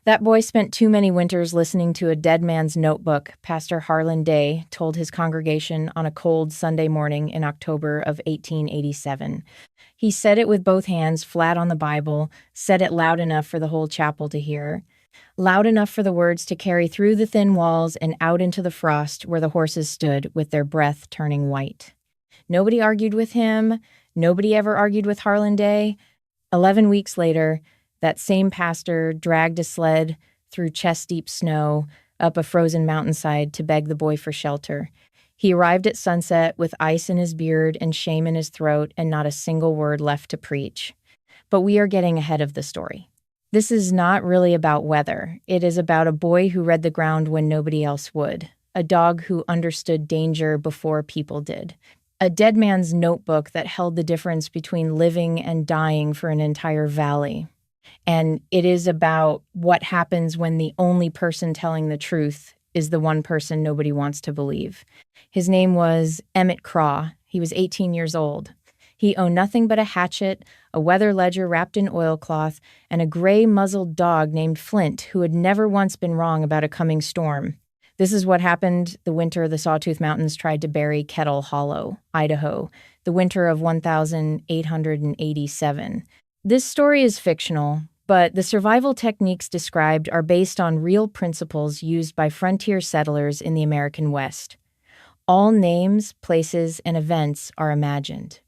That boy spent too many winters listening to a dead man's notebook, Pastor Harlan Day told his congregation on a cold Sunday morning in October of 1887. He said it with both hands flat on the Bible, said it loud enough for the whole chapel to hear, loud enough for the words to carry through the thin walls and out into the frost where the horses stood with their breath turning white. Nobody argued with him. Nobody ever argued with Harlan Day. 11 weeks later, that same pastor dragged a sled through chest-deep snow up a frozen mountainside to beg the boy for shelter. He arrived at sunset with ice in his beard and shame in his throat and not a single word left to preach. But we are getting ahead of the story. This is not really about weather. It is about a boy who read the ground when nobody else would, a dog who understood danger before people did, a dead man's notebook that held the difference between living and dying for an entire valley. And it is about what happens when the only person telling the truth is the one person nobody wants to believe. His name was Emmett Craw. He was 18 years old. He owned nothing but a hatchet, a weather ledger wrapped in oilcloth, and a gray-muzzled dog named Flint who had never once been wrong about a coming storm. This is what happened the winter the Sawtooth Mountains tried to bury Kettle Hollow, Idaho, the winter of 1887. This story is fictional, but the survival techniques described are based on real principles used by frontier settlers in the American West. All names, places, and events are imagined.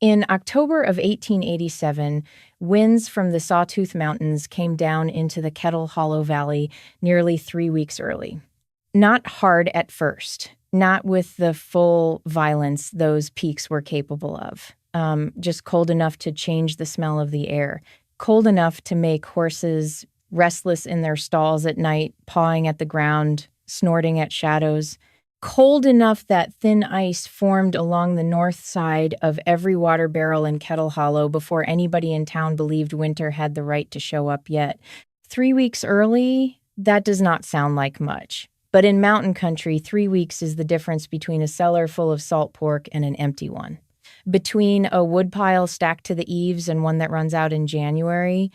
In October of 1887, winds from the Sawtooth Mountains came down into the Kettle Hollow Valley nearly 3 weeks early. Not hard at first, not with the full violence those peaks were capable of. Just cold enough to change the smell of the air, cold enough to make horses restless in their stalls at night, pawing at the ground, snorting at shadows, cold enough that thin ice formed along the north side of every water barrel in Kettle Hollow before anybody in town believed winter had the right to show up yet. 3 weeks early, that does not sound like much. But in mountain country, 3 weeks is the difference between a cellar full of salt pork and an empty one. Between a woodpile stacked to the eaves and one that runs out in January,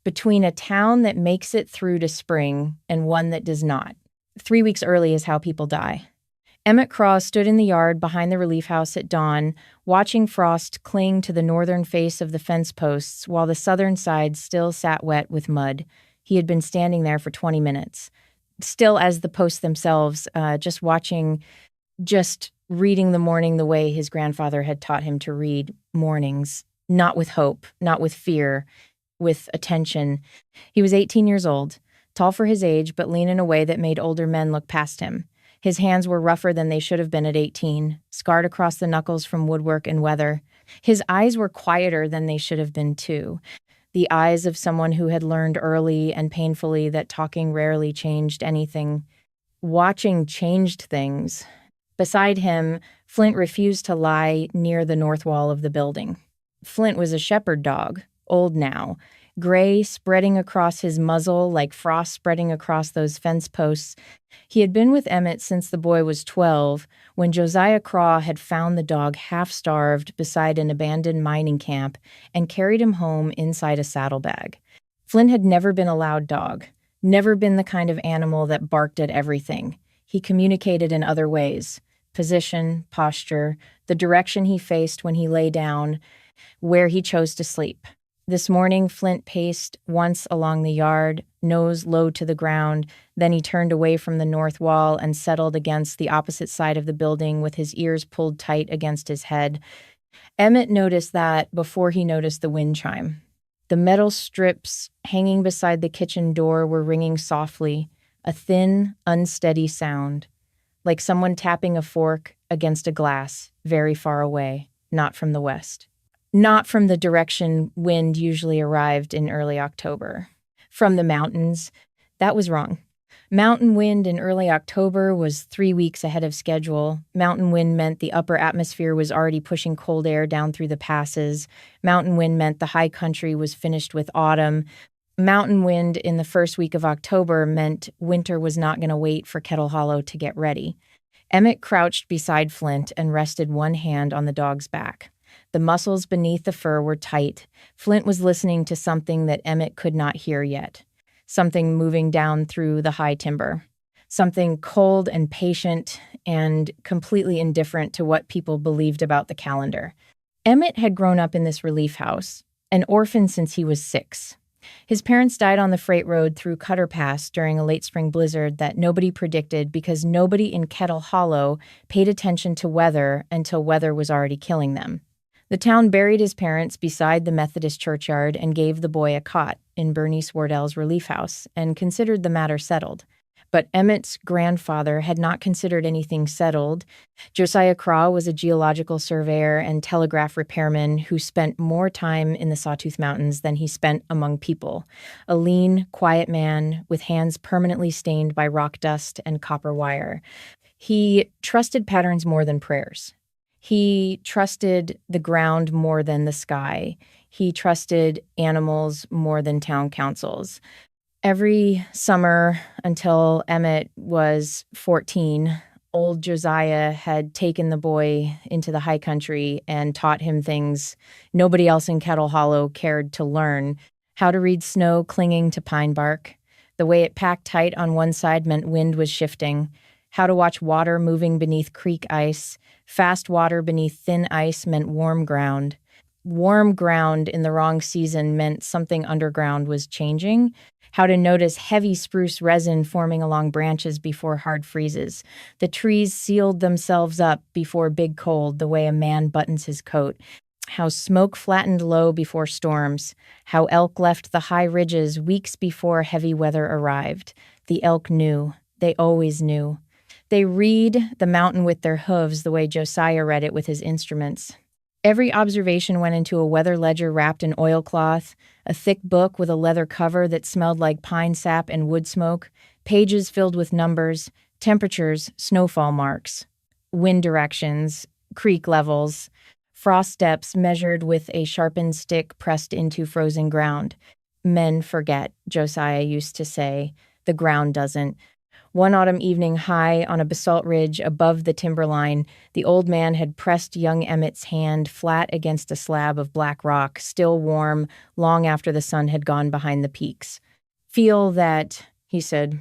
between a town that makes it through to spring and one that does not. 3 weeks early is how people die. Emmett Craw stood in the yard behind the relief house at dawn, watching frost cling to the northern face of the fence posts while the southern side still sat wet with mud. He had been standing there for 20 minutes, still as the posts themselves, just watching, just reading the morning the way his grandfather had taught him to read mornings, not with hope, not with fear, with attention. He was 18 years old, tall for his age, but lean in a way that made older men look past him. His hands were rougher than they should have been at 18, scarred across the knuckles from woodwork and weather. His eyes were quieter than they should have been, too. The eyes of someone who had learned early and painfully that talking rarely changed anything. Watching changed things. Beside him, Flint refused to lie near the north wall of the building. Flint was a shepherd dog, old now, gray spreading across his muzzle like frost spreading across those fence posts. He had been with Emmett since the boy was 12, when Josiah Craw had found the dog half-starved beside an abandoned mining camp and carried him home inside a saddlebag. Flint had never been a loud dog, never been the kind of animal that barked at everything. He communicated in other ways: position, posture, the direction he faced when he lay down, where he chose to sleep. This morning, Flint paced once along the yard, nose low to the ground. Then he turned away from the north wall and settled against the opposite side of the building with his ears pulled tight against his head. Emmett noticed that before he noticed the wind chime. The metal strips hanging beside the kitchen door were ringing softly, a thin, unsteady sound, like someone tapping a fork against a glass very far away, not from the west. Not from the direction wind usually arrived in early October. From the mountains. That was wrong. Mountain wind in early October was 3 weeks ahead of schedule. Mountain wind meant the upper atmosphere was already pushing cold air down through the passes. Mountain wind meant the high country was finished with autumn. Mountain wind in the first week of October meant winter was not going to wait for Kettle Hollow to get ready. Emmett crouched beside Flint and rested one hand on the dog's back. The muscles beneath the fur were tight. Flint was listening to something that Emmett could not hear yet. something moving down through the high timber, something cold and patient and completely indifferent to what people believed about the calendar. Emmett had grown up in this relief house, an orphan since he was 6. His parents died on the freight road through Cutter Pass during a late spring blizzard that nobody predicted because nobody in Kettle Hollow paid attention to weather until weather was already killing them. The town buried his parents beside the Methodist churchyard and gave the boy a cot in Bernice Wardell's relief house and considered the matter settled. But Emmett's grandfather had not considered anything settled. Josiah Craw was a geological surveyor and telegraph repairman who spent more time in the Sawtooth Mountains than he spent among people. A lean, quiet man with hands permanently stained by rock dust and copper wire. He trusted patterns more than prayers. He trusted the ground more than the sky. He trusted animals more than town councils. Every summer until Emmett was 14, old Josiah had taken the boy into the high country and taught him things nobody else in Kettle Hollow cared to learn. How to read snow clinging to pine bark. The way it packed tight on one side meant wind was shifting. How to watch water moving beneath creek ice. Fast water beneath thin ice meant warm ground. Warm ground in the wrong season meant something underground was changing. How to notice heavy spruce resin forming along branches before hard freezes. The trees sealed themselves up before big cold, the way a man buttons his coat. How smoke flattened low before storms. How elk left the high ridges weeks before heavy weather arrived. The elk knew. They always knew. They read the mountain with their hooves the way Josiah read it with his instruments. Every observation went into a weather ledger wrapped in oilcloth, a thick book with a leather cover that smelled like pine sap and wood smoke, pages filled with numbers, temperatures, snowfall marks, wind directions, creek levels, frost depths measured with a sharpened stick pressed into frozen ground. Men forget, Josiah used to say. The ground doesn't. One autumn evening, high on a basalt ridge above the timberline, the old man had pressed young Emmett's hand flat against a slab of black rock, still warm, long after the sun had gone behind the peaks. "Feel that," he said.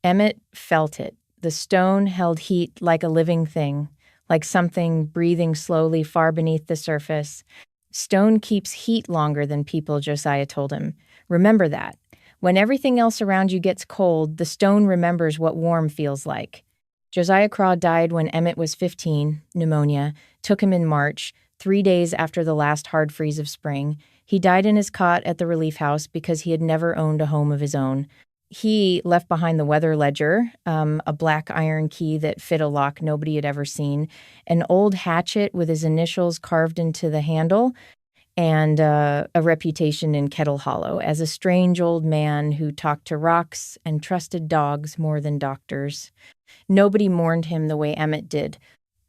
Emmett felt it. The stone held heat like a living thing, like something breathing slowly far beneath the surface. Stone keeps heat longer than people, Josiah told him. Remember that. When everything else around you gets cold, the stone remembers what warm feels like. Josiah Craw died when Emmett was 15, pneumonia, took him in March, 3 days after the last hard freeze of spring. He died in his cot at the relief house because he had never owned a home of his own. He left behind the weather ledger, a black iron key that fit a lock nobody had ever seen, an old hatchet with his initials carved into the handle, and a reputation in Kettle Hollow as a strange old man who talked to rocks and trusted dogs more than doctors. Nobody mourned him the way Emmett did.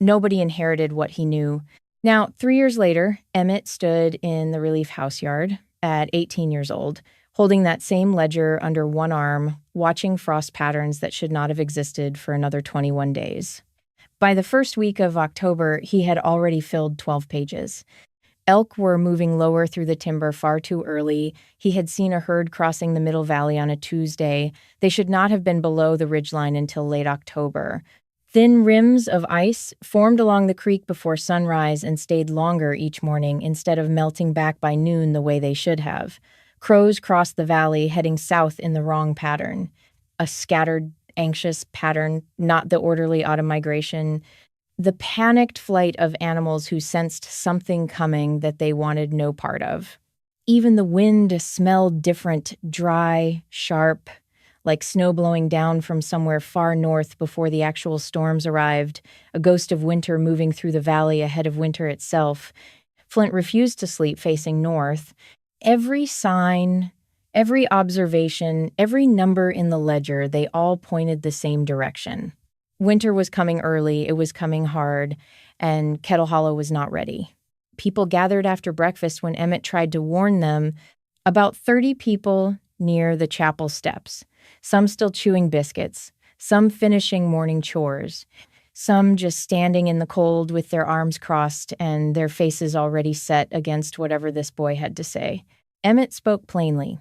Nobody inherited what he knew. Now, 3 years later, Emmett stood in the relief house yard at 18 years old, holding that same ledger under one arm, watching frost patterns that should not have existed for another 21 days. By the first week of October, he had already filled 12 pages. Elk were moving lower through the timber far too early. He had seen a herd crossing the Middle Valley on a Tuesday. They should not have been below the ridgeline until late October. Thin rims of ice formed along the creek before sunrise and stayed longer each morning instead of melting back by noon the way they should have. Crows crossed the valley, heading south in the wrong pattern. A scattered, anxious pattern, not the orderly autumn migration. The panicked flight of animals who sensed something coming that they wanted no part of. Even the wind smelled different, dry, sharp, like snow blowing down from somewhere far north before the actual storms arrived, a ghost of winter moving through the valley ahead of winter itself. Flint refused to sleep facing north. Every sign, every observation, every number in the ledger, they all pointed the same direction. Winter was coming early, it was coming hard, and Kettle Hollow was not ready. People gathered after breakfast when Emmett tried to warn them. About 30 people near the chapel steps, some still chewing biscuits, some finishing morning chores, some just standing in the cold with their arms crossed and their faces already set against whatever this boy had to say. Emmett spoke plainly.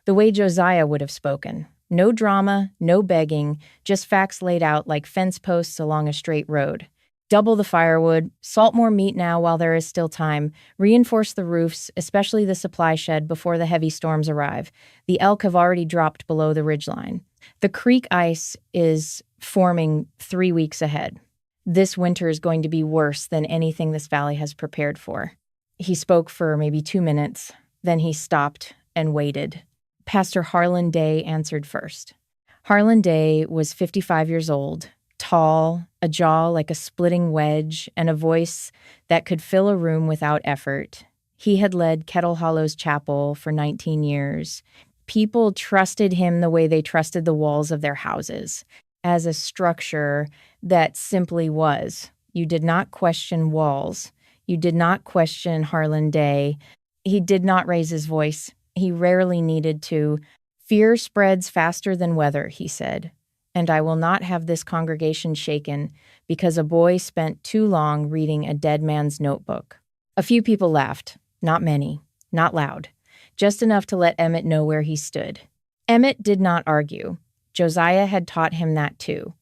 the way Josiah would have spoken. No drama, no begging, just facts laid out like fence posts along a straight road. Double the firewood, salt more meat now while there is still time, reinforce the roofs, especially the supply shed, before the heavy storms arrive. The elk have already dropped below the ridgeline. The creek ice is forming 3 weeks ahead. This winter is going to be worse than anything this valley has prepared for. He spoke for maybe 2 minutes, then he stopped and waited. Pastor Harlan Day answered first. Harlan Day was 55 years old, tall, a jaw like a splitting wedge, and a voice that could fill a room without effort. He had led Kettle Hollow's chapel for 19 years. People trusted him the way they trusted the walls of their houses, as a structure that simply was. You did not question walls. You did not question Harlan Day. He did not raise his voice. He rarely needed to. Fear spreads faster than weather, he said, and I will not have this congregation shaken because a boy spent too long reading a dead man's notebook. A few people laughed, not many, not loud, just enough to let Emmett know where he stood. Emmett did not argue. Josiah had taught him that too.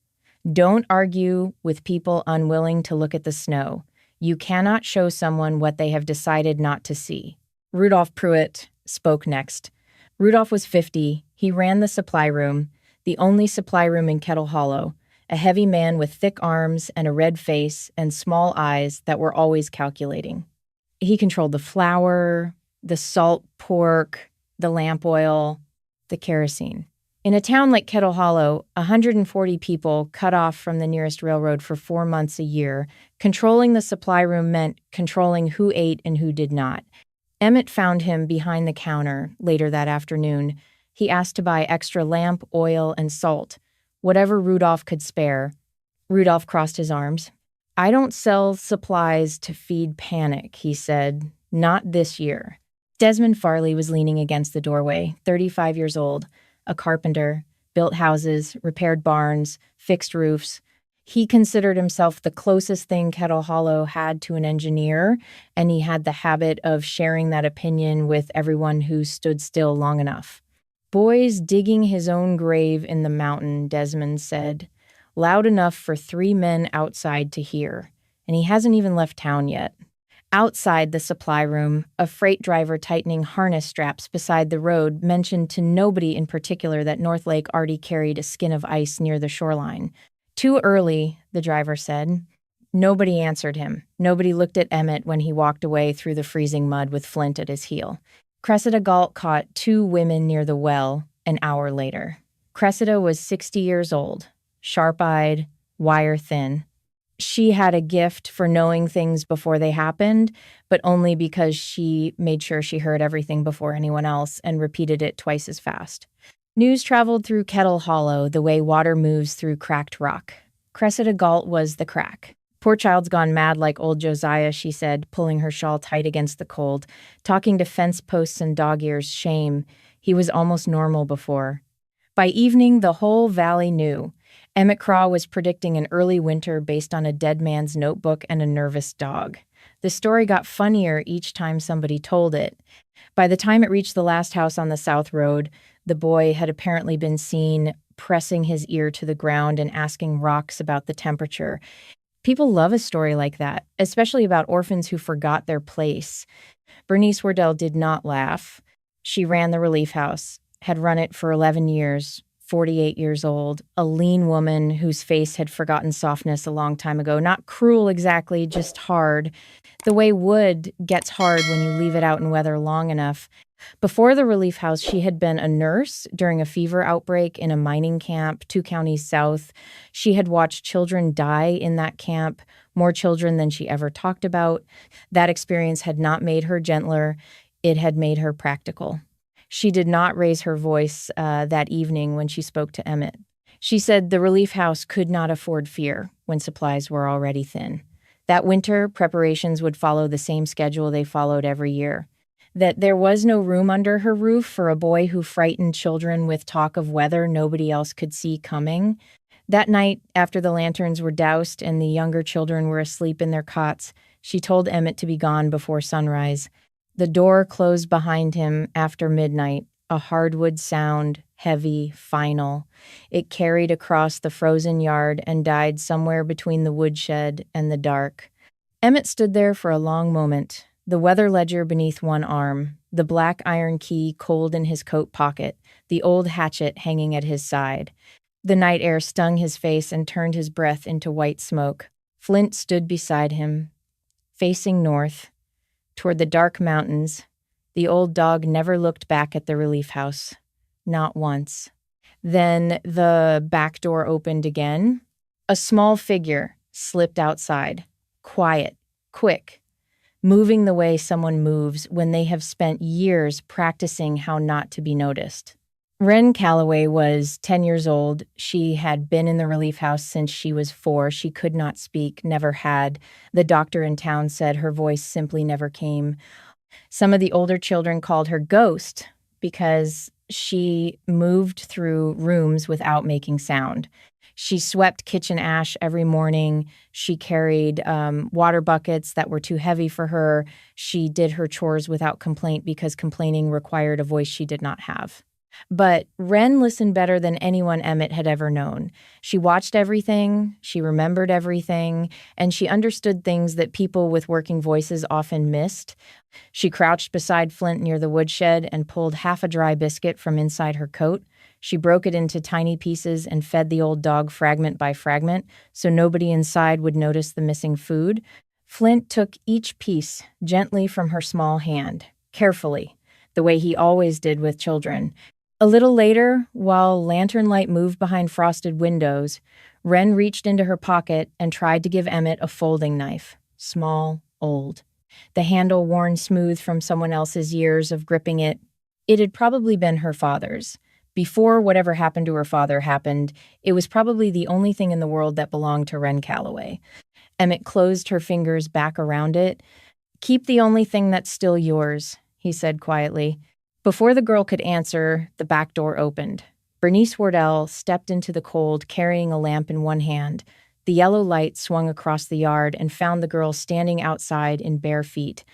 Don't argue with people unwilling to look at the snow. You cannot show someone what they have decided not to see. Rudolph Pruitt spoke next. Rudolph was 50. He ran the supply room, the only supply room in Kettle Hollow, a heavy man with thick arms and a red face and small eyes that were always calculating. He controlled the flour, the salt pork, the lamp oil, the kerosene. In a town like Kettle Hollow, 140 people cut off from the nearest railroad for 4 months a year, controlling the supply room meant controlling who ate and who did not. Emmett found him behind the counter later that afternoon. He asked to buy extra lamp, oil, and salt, whatever Rudolph could spare. Rudolph crossed his arms. I don't sell supplies to feed panic, he said. Not this year. Desmond Farley was leaning against the doorway, 35 years old. A carpenter, built houses, repaired barns, fixed roofs. He considered himself the closest thing Kettle Hollow had to an engineer, and he had the habit of sharing that opinion with everyone who stood still long enough. Boy's digging his own grave in the mountain, Desmond said, loud enough for 3 men outside to hear, and he hasn't even left town yet. Outside the supply room, a freight driver tightening harness straps beside the road mentioned to nobody in particular that North Lake already carried a skin of ice near the shoreline. Too early, the driver said. Nobody answered him. Nobody looked at Emmett when he walked away through the freezing mud with Flint at his heel. Cressida Galt caught 2 women near the well an hour later. Cressida was 60 years old, sharp-eyed, wire-thin. She had a gift for knowing things before they happened, but only because she made sure she heard everything before anyone else and repeated it twice as fast. News traveled through Kettle Hollow the way water moves through cracked rock. Cressida Galt was the crack. Poor child's gone mad like old Josiah, she said, pulling her shawl tight against the cold. Talking to fence posts and dog ears, shame. He was almost normal before. By evening, the whole valley knew. Emmett Craw was predicting an early winter based on a dead man's notebook and a nervous dog. The story got funnier each time somebody told it. By the time it reached the last house on the South Road, the boy had apparently been seen pressing his ear to the ground and asking rocks about the temperature. People love a story like that, especially about orphans who forgot their place. Bernice Wardell did not laugh. She ran the relief house, had run it for 11 years, 48 years old, a lean woman whose face had forgotten softness a long time ago. Not cruel exactly, just hard. The way wood gets hard when you leave it out in weather long enough. Before the relief house, she had been a nurse during a fever outbreak in a mining camp 2 counties south. She had watched children die in that camp, more children than she ever talked about. That experience had not made her gentler. It had made her practical. She did not raise her voice that evening when she spoke to Emmett. She said the relief house could not afford fear when supplies were already thin. That winter, preparations would follow the same schedule they followed every year. That there was no room under her roof for a boy who frightened children with talk of weather nobody else could see coming. That night, after the lanterns were doused and the younger children were asleep in their cots, she told Emmett to be gone before sunrise. The door closed behind him after midnight, a hardwood sound, heavy, final. It carried across the frozen yard and died somewhere between the woodshed and the dark. Emmett stood there for a long moment, the weather ledger beneath one arm, the black iron key cold in his coat pocket, the old hatchet hanging at his side. The night air stung his face and turned his breath into white smoke. Flint stood beside him, facing north, toward the dark mountains. The old dog never looked back at the relief house. Not once. Then the back door opened again. A small figure slipped outside. Quiet, quick, moving the way someone moves when they have spent years practicing how not to be noticed. Wren Calloway was 10 years old. She had been in the relief house since she was 4. She could not speak, never had. The doctor in town said her voice simply never came. Some of the older children called her Ghost because she moved through rooms without making sound. She swept kitchen ash every morning. She carried water buckets that were too heavy for her. She did her chores without complaint because complaining required a voice she did not have. But Wren listened better than anyone Emmett had ever known. She watched everything, she remembered everything, and she understood things that people with working voices often missed. She crouched beside Flint near the woodshed and pulled half a dry biscuit from inside her coat. She broke it into tiny pieces and fed the old dog fragment by fragment so nobody inside would notice the missing food. Flint took each piece gently from her small hand, carefully, the way he always did with children. A little later, while lantern light moved behind frosted windows, Wren reached into her pocket and tried to give Emmett a folding knife. Small, old. The handle worn smooth from someone else's years of gripping it. It had probably been her father's. Before whatever happened to her father happened, it was probably the only thing in the world that belonged to Wren Calloway. Emmett closed her fingers back around it. "Keep the only thing that's still yours," he said quietly. Before the girl could answer, the back door opened. Bernice Wardell stepped into the cold, carrying a lamp in one hand. The yellow light swung across the yard and found the girl standing outside in bare feet.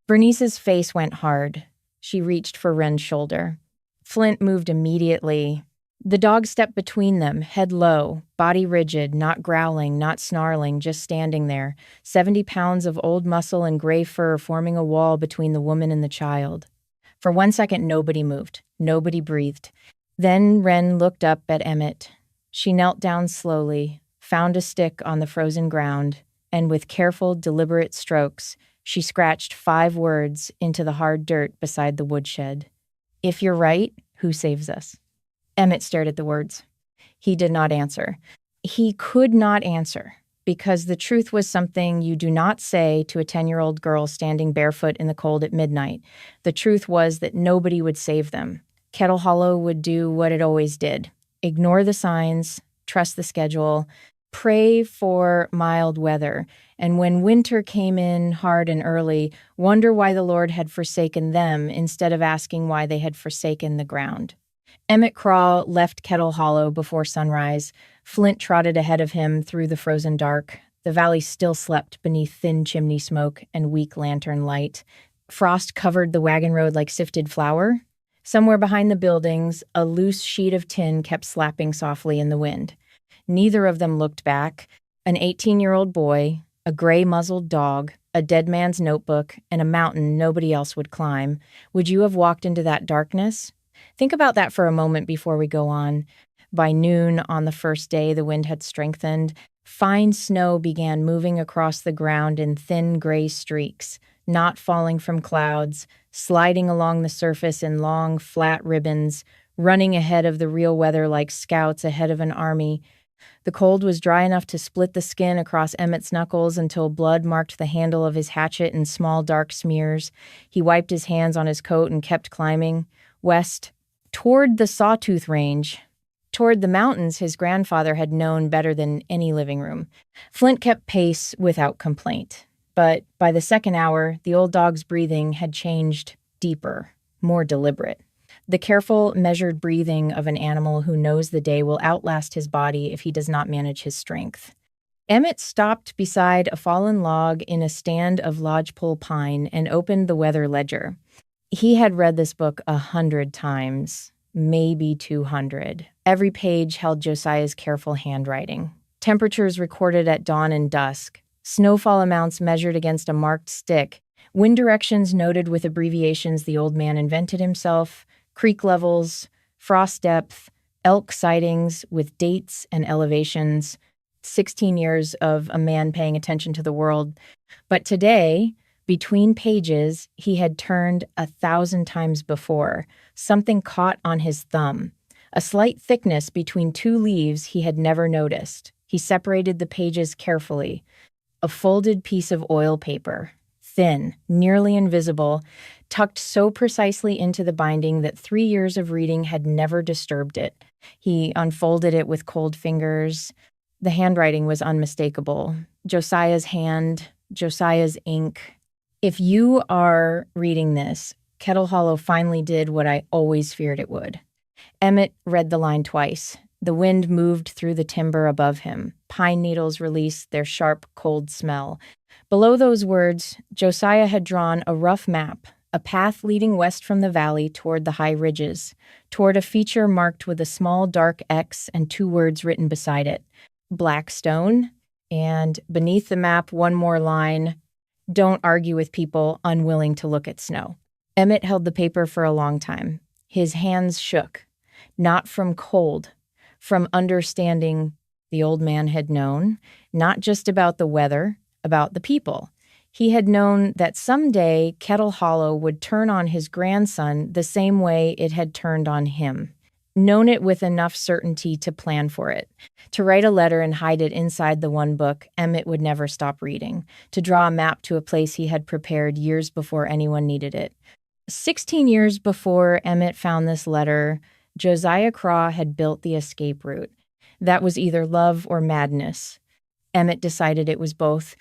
Bernice's face went hard. She reached for Wren's shoulder. Flint moved immediately. The dog stepped between them, head low, body rigid, not growling, not snarling, just standing there, 70 pounds of old muscle and gray fur forming a wall between the woman and the child. For 1 second, nobody moved. Nobody breathed. Then Wren looked up at Emmett. She knelt down slowly, found a stick on the frozen ground, and with careful, deliberate strokes, she scratched 5 words into the hard dirt beside the woodshed. "If you're right, who saves us?" Emmett stared at the words. He did not answer. He could not answer, because the truth was something you do not say to a 10-year-old girl standing barefoot in the cold at midnight. The truth was that nobody would save them. Kettle Hollow would do what it always did. Ignore the signs, trust the schedule, pray for mild weather, and when winter came in hard and early, wonder why the Lord had forsaken them instead of asking why they had forsaken the ground. Emmett Craw left Kettle Hollow before sunrise. Flint trotted ahead of him through the frozen dark. The valley still slept beneath thin chimney smoke and weak lantern light. Frost covered the wagon road like sifted flour. Somewhere behind the buildings, a loose sheet of tin kept slapping softly in the wind. Neither of them looked back. An 18-year-old boy, a gray-muzzled dog, a dead man's notebook, and a mountain nobody else would climb. Would you have walked into that darkness? Think about that for a moment before we go on. By noon on the first day, the wind had strengthened. Fine snow began moving across the ground in thin gray streaks, not falling from clouds, sliding along the surface in long, flat ribbons, running ahead of the real weather like scouts ahead of an army. The cold was dry enough to split the skin across Emmett's knuckles until blood marked the handle of his hatchet in small, dark smears. He wiped his hands on his coat and kept climbing. West, toward the Sawtooth Range, toward the mountains his grandfather had known better than any living room. Flint kept pace without complaint. But by the second hour, the old dog's breathing had changed deeper, more deliberate. The careful, measured breathing of an animal who knows the day will outlast his body if he does not manage his strength. Emmett stopped beside a fallen log in a stand of lodgepole pine and opened the weather ledger. He had read this book 100 times, maybe 200. Every page held Josiah's careful handwriting. Temperatures recorded at dawn and dusk, snowfall amounts measured against a marked stick, wind directions noted with abbreviations the old man invented himself, creek levels, frost depth, elk sightings with dates and elevations, 16 years of a man paying attention to the world. But today, between pages, he had turned 1,000 times before. Something caught on his thumb. A slight thickness between two leaves he had never noticed. He separated the pages carefully. A folded piece of oil paper, thin, nearly invisible, tucked so precisely into the binding that 3 years of reading had never disturbed it. He unfolded it with cold fingers. The handwriting was unmistakable. Josiah's hand, Josiah's ink. If you are reading this, Kettle Hollow finally did what I always feared it would. Emmett read the line twice. The wind moved through the timber above him. Pine needles released their sharp, cold smell. Below those words, Josiah had drawn a rough map, a path leading west from the valley toward the high ridges, toward a feature marked with a small dark X and 2 words written beside it, Blackstone, and beneath the map, one more line, don't argue with people unwilling to look at snow. Emmett held the paper for a long time. His hands shook, not from cold, from understanding the old man had known, not just about the weather, about the people. He had known that someday Kettle Hollow would turn on his grandson the same way it had turned on him. Known it with enough certainty to plan for it. To write a letter and hide it inside the one book Emmett would never stop reading. To draw a map to a place he had prepared years before anyone needed it. 16 years before Emmett found this letter, Josiah Craw had built the escape route. That was either love or madness. Emmett decided it was both.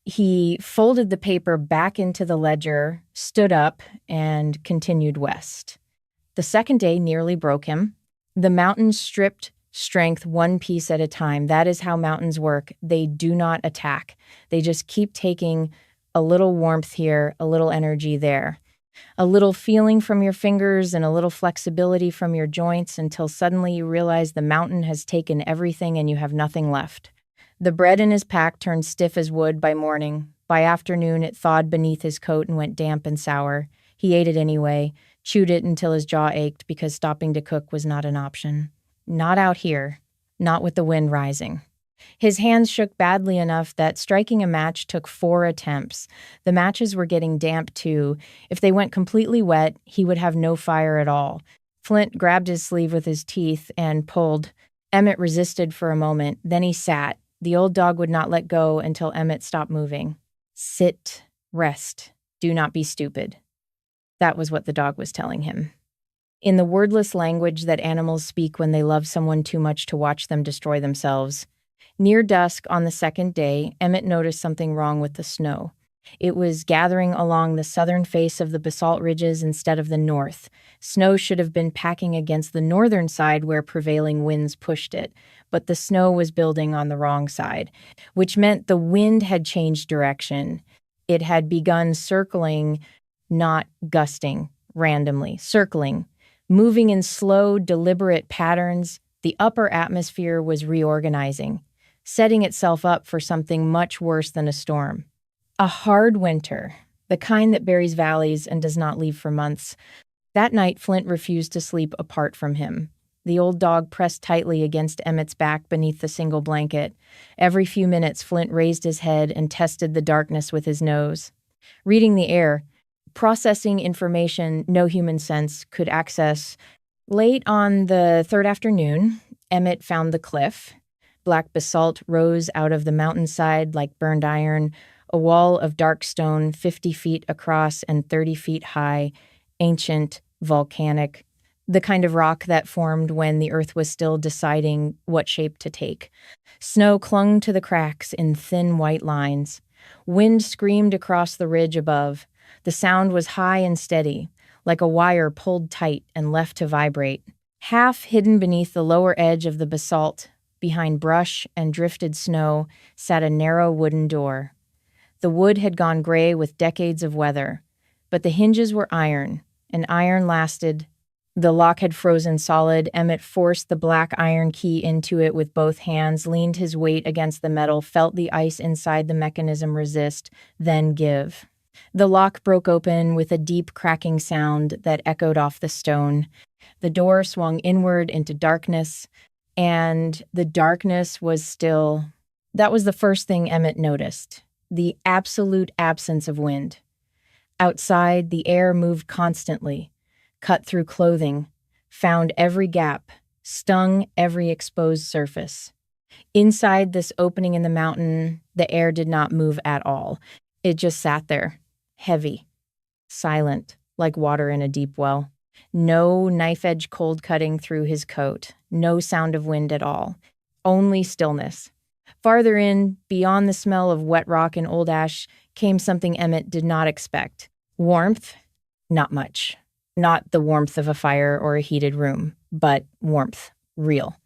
He folded the paper back into the ledger, stood up, and continued west. The second day nearly broke him. The mountains stripped strength one piece at a time. That is how mountains work. They do not attack. They just keep taking a little warmth here, a little energy there, a little feeling from your fingers and a little flexibility from your joints until suddenly you realize the mountain has taken everything and you have nothing left. The bread in his pack turned stiff as wood by morning. By afternoon, it thawed beneath his coat and went damp and sour. He ate it anyway, chewed it until his jaw ached because stopping to cook was not an option. Not out here. Not with the wind rising. His hands shook badly enough that striking a match took 4 attempts. The matches were getting damp, too. If they went completely wet, he would have no fire at all. Flint grabbed his sleeve with his teeth and pulled. Emmett resisted for a moment. Then he sat. The old dog would not let go until Emmett stopped moving. Sit. Rest. Do not be stupid. That was what the dog was telling him. In the wordless language that animals speak when they love someone too much to watch them destroy themselves. Near dusk on the second day, Emmett noticed something wrong with the snow. It was gathering along the southern face of the basalt ridges instead of the north. Snow should have been packing against the northern side where prevailing winds pushed it, but the snow was building on the wrong side, which meant the wind had changed direction. It had begun circling, not gusting randomly, circling, moving in slow, deliberate patterns. The upper atmosphere was reorganizing, setting itself up for something much worse than a storm. A hard winter, the kind that buries valleys and does not leave for months. That night, Flint refused to sleep apart from him. The old dog pressed tightly against Emmett's back beneath the single blanket. Every few minutes, Flint raised his head and tested the darkness with his nose. Reading the air, processing information no human sense could access. Late on the third afternoon, Emmett found the cliff. Black basalt rose out of the mountainside like burned iron, a wall of dark stone 50 feet across and 30 feet high, ancient, volcanic, the kind of rock that formed when the earth was still deciding what shape to take. Snow clung to the cracks in thin white lines. Wind screamed across the ridge above. The sound was high and steady, like a wire pulled tight and left to vibrate. Half hidden beneath the lower edge of the basalt, behind brush and drifted snow, sat a narrow wooden door. The wood had gone gray with decades of weather, but the hinges were iron, and iron lasted. The lock had frozen solid. Emmett forced the black iron key into it with both hands, leaned his weight against the metal, felt the ice inside the mechanism resist, then give. The lock broke open with a deep cracking sound that echoed off the stone. The door swung inward into darkness, and the darkness was still. That was the first thing Emmett noticed, the absolute absence of wind. Outside, the air moved constantly, cut through clothing, found every gap, stung every exposed surface. Inside this opening in the mountain, the air did not move at all. It just sat there, heavy, silent, like water in a deep well. No knife-edge cold cutting through his coat, no sound of wind at all, only stillness. Farther in, beyond the smell of wet rock and old ash, came something Emmett did not expect. Warmth? Not much. Not the warmth of a fire or a heated room, but warmth, real,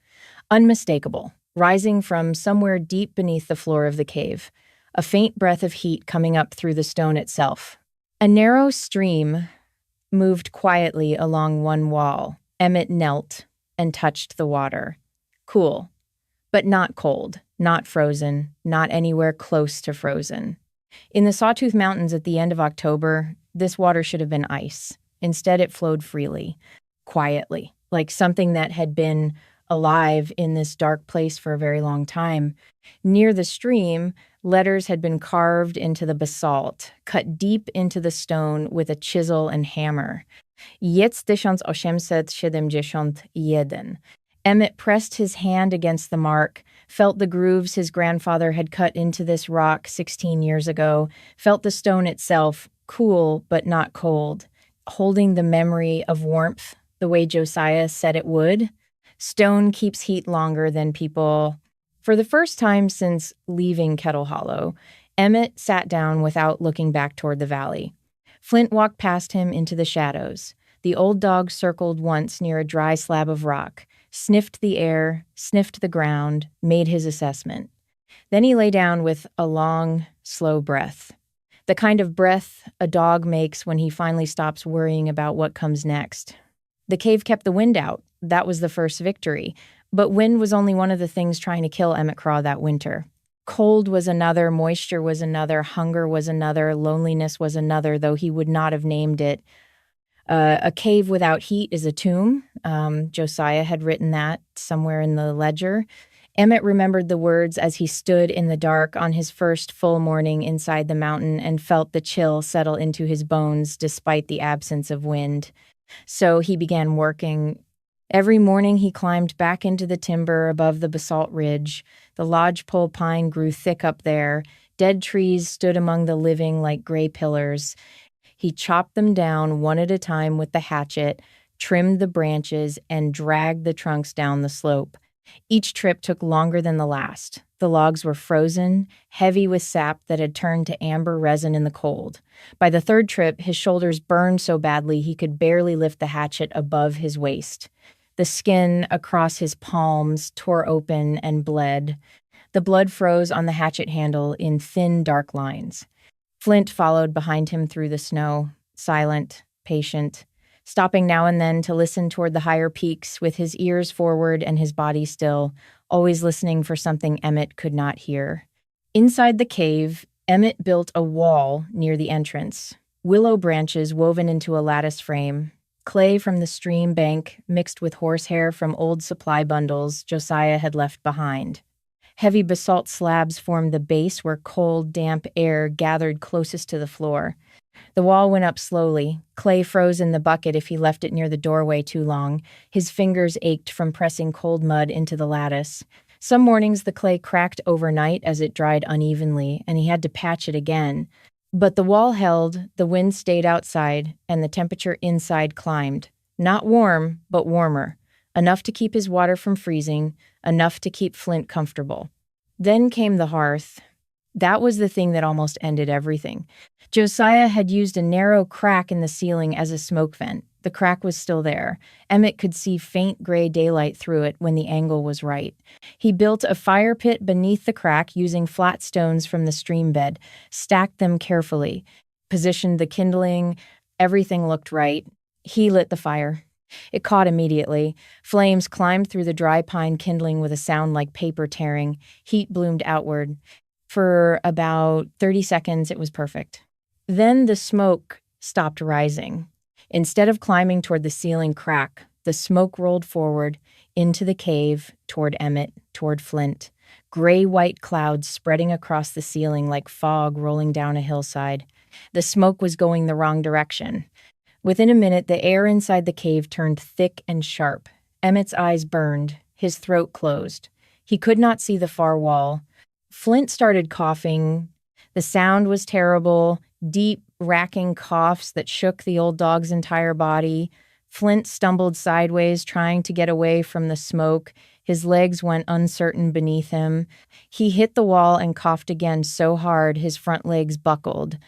unmistakable, rising from somewhere deep beneath the floor of the cave, a faint breath of heat coming up through the stone itself. A narrow stream moved quietly along one wall. Emmett knelt and touched the water. Cool, but not cold, not frozen, not anywhere close to frozen. In the Sawtooth Mountains at the end of October, this water should have been ice. Instead, it flowed freely, quietly, like something that had been alive in this dark place for a very long time. Near the stream, letters had been carved into the basalt, cut deep into the stone with a chisel and hammer. Jetzt 1871. Emmett pressed his hand against the mark, felt the grooves his grandfather had cut into this rock 16 years ago, felt the stone itself, cool but not cold, holding the memory of warmth the way Josiah said it would. Stone keeps heat longer than people. For the first time since leaving Kettle Hollow, Emmett sat down without looking back toward the valley. Flint walked past him into the shadows. The old dog circled once near a dry slab of rock, sniffed the air, sniffed the ground, made his assessment. Then he lay down with a long, slow breath. The kind of breath a dog makes when he finally stops worrying about what comes next. The cave kept the wind out. That was the first victory. But wind was only one of the things trying to kill Emmett Craw that winter. Cold was another, moisture was another, hunger was another, loneliness was another, though he would not have named it. A cave without heat is a tomb. Josiah had written that somewhere in the ledger. Emmett remembered the words as he stood in the dark on his first full morning inside the mountain and felt the chill settle into his bones despite the absence of wind. So he began working. Every morning he climbed back into the timber above the basalt ridge. The lodgepole pine grew thick up there. Dead trees stood among the living like gray pillars. He chopped them down one at a time with the hatchet, trimmed the branches, and dragged the trunks down the slope. Each trip took longer than the last. The logs were frozen, heavy with sap that had turned to amber resin in the cold. By the third trip, his shoulders burned so badly he could barely lift the hatchet above his waist. The skin across his palms tore open and bled. The blood froze on the hatchet handle in thin, dark lines. Flint followed behind him through the snow, silent, patient, stopping now and then to listen toward the higher peaks with his ears forward and his body still, always listening for something Emmett could not hear. Inside the cave, Emmett built a wall near the entrance, willow branches woven into a lattice frame, clay from the stream bank mixed with horsehair from old supply bundles Josiah had left behind. Heavy basalt slabs formed the base where cold, damp air gathered closest to the floor. The wall went up slowly. Clay froze in the bucket if he left it near the doorway too long. His fingers ached from pressing cold mud into the lattice. Some mornings the clay cracked overnight as it dried unevenly, and he had to patch it again. But the wall held, the wind stayed outside, and the temperature inside climbed. Not warm, but warmer. Enough to keep his water from freezing, enough to keep Flint comfortable. Then came the hearth. That was the thing that almost ended everything. Josiah had used a narrow crack in the ceiling as a smoke vent. The crack was still there. Emmett could see faint gray daylight through it when the angle was right. He built a fire pit beneath the crack using flat stones from the stream bed, stacked them carefully, positioned the kindling. Everything looked right. He lit the fire. It caught immediately. Flames climbed through the dry pine kindling with a sound like paper tearing. Heat bloomed outward. For about 30 seconds, it was perfect. Then the smoke stopped rising. Instead of climbing toward the ceiling crack, the smoke rolled forward into the cave, toward Emmett, toward Flint. Gray-white clouds spreading across the ceiling like fog rolling down a hillside. The smoke was going the wrong direction. Within a minute, the air inside the cave turned thick and sharp. Emmett's eyes burned. His throat closed. He could not see the far wall. Flint started coughing. The sound was terrible, deep, racking coughs that shook the old dog's entire body. Flint stumbled sideways, trying to get away from the smoke. His legs went uncertain beneath him. He hit the wall and coughed again so hard his front legs buckled.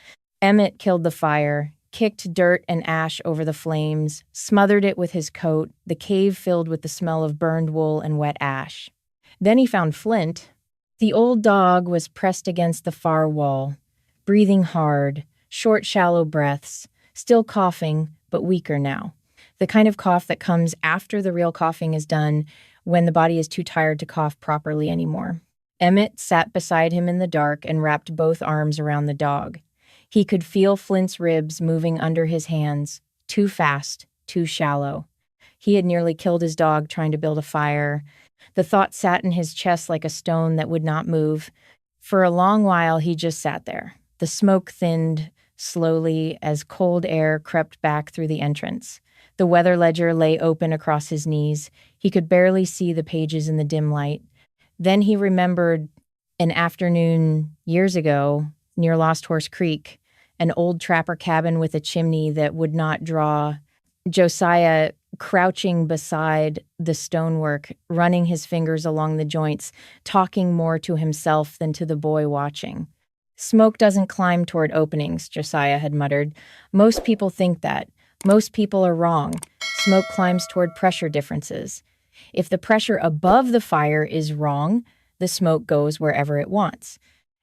Emmett killed the fire, kicked dirt and ash over the flames, smothered it with his coat, the cave filled with the smell of burned wool and wet ash. Then he found Flint. The old dog was pressed against the far wall, breathing hard, short, shallow breaths, still coughing, but weaker now. The kind of cough that comes after the real coughing is done, when the body is too tired to cough properly anymore. Emmett sat beside him in the dark and wrapped both arms around the dog. He could feel Flint's ribs moving under his hands, too fast, too shallow. He had nearly killed his dog trying to build a fire. The thought sat in his chest like a stone that would not move. For a long while, he just sat there. The smoke thinned slowly as cold air crept back through the entrance. The weather ledger lay open across his knees. He could barely see the pages in the dim light. Then he remembered an afternoon years ago near Lost Horse Creek, an old trapper cabin with a chimney that would not draw. Josiah crouching beside the stonework, running his fingers along the joints, talking more to himself than to the boy watching. "Smoke doesn't climb toward openings," Josiah had muttered. "Most people think that. Most people are wrong. Smoke climbs toward pressure differences. If the pressure above the fire is wrong, the smoke goes wherever it wants.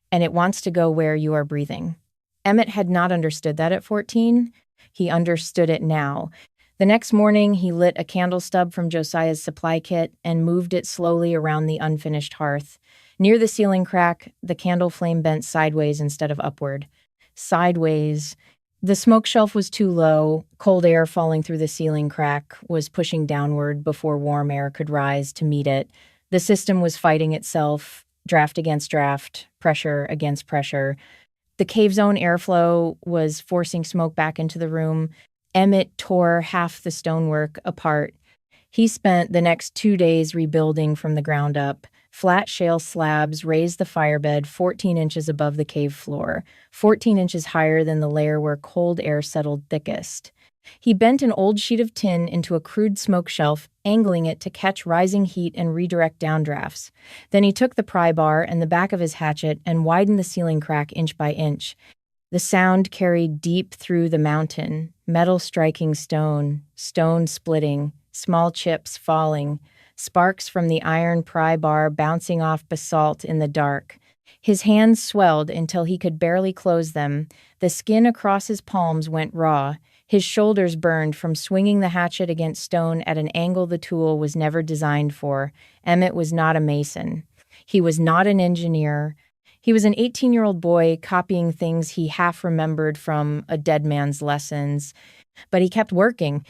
And it wants to go where you are breathing." Emmett had not understood that at 14. He understood it now. The next morning, he lit a candle stub from Josiah's supply kit and moved it slowly around the unfinished hearth. Near the ceiling crack, the candle flame bent sideways instead of upward. Sideways. The smoke shelf was too low. Cold air falling through the ceiling crack was pushing downward before warm air could rise to meet it. The system was fighting itself, draft against draft, pressure against pressure. The cave's own airflow was forcing smoke back into the room. Emmett tore half the stonework apart. He spent the next 2 days rebuilding from the ground up. Flat shale slabs raised the firebed 14 inches above the cave floor, 14 inches higher than the layer where cold air settled thickest. He bent an old sheet of tin into a crude smoke shelf, angling it to catch rising heat and redirect downdrafts. Then he took the pry bar and the back of his hatchet and widened the ceiling crack inch by inch. The sound carried deep through the mountain, metal striking stone, stone splitting, small chips falling, sparks from the iron pry bar bouncing off basalt in the dark. His hands swelled until he could barely close them. The skin across his palms went raw. His shoulders burned from swinging the hatchet against stone at an angle the tool was never designed for. Emmett was not a mason. He was not an engineer. He was an 18-year-old boy copying things he half remembered from a dead man's lessons. But he kept working.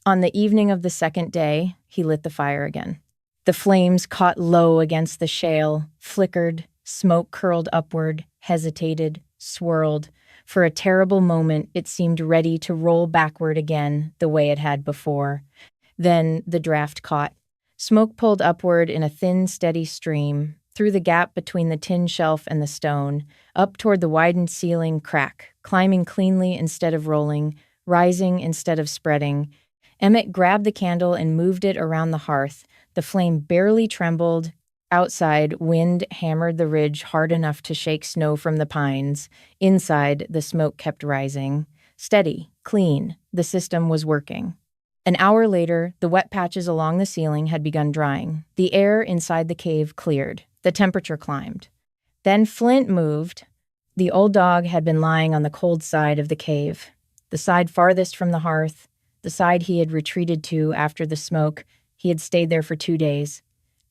On the evening of the second day, he lit the fire again. The flames caught low against the shale, flickered, smoke curled upward, hesitated, swirled. For a terrible moment, it seemed ready to roll backward again the way it had before. Then the draft caught. Smoke pulled upward in a thin, steady stream, through the gap between the tin shelf and the stone, up toward the widened ceiling crack, climbing cleanly instead of rolling, rising instead of spreading. Emmett grabbed the candle and moved it around the hearth. The flame barely trembled. Outside, wind hammered the ridge hard enough to shake snow from the pines. Inside, the smoke kept rising. Steady, clean, the system was working. An hour later, the wet patches along the ceiling had begun drying. The air inside the cave cleared. The temperature climbed. Then Flint moved. The old dog had been lying on the cold side of the cave, the side farthest from the hearth, the side he had retreated to after the smoke. He had stayed there for 2 days,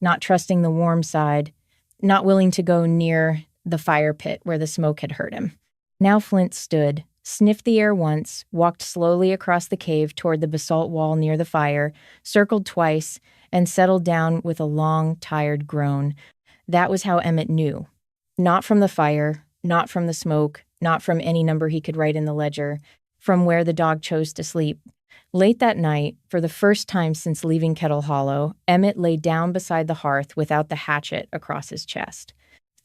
not trusting the warm side, not willing to go near the fire pit where the smoke had hurt him. Now Flint stood, sniffed the air once, walked slowly across the cave toward the basalt wall near the fire, circled twice, and settled down with a long, tired groan. That was how Emmett knew. Not from the fire, not from the smoke, not from any number he could write in the ledger, from where the dog chose to sleep. Late that night, for the first time since leaving Kettle Hollow, Emmett lay down beside the hearth without the hatchet across his chest.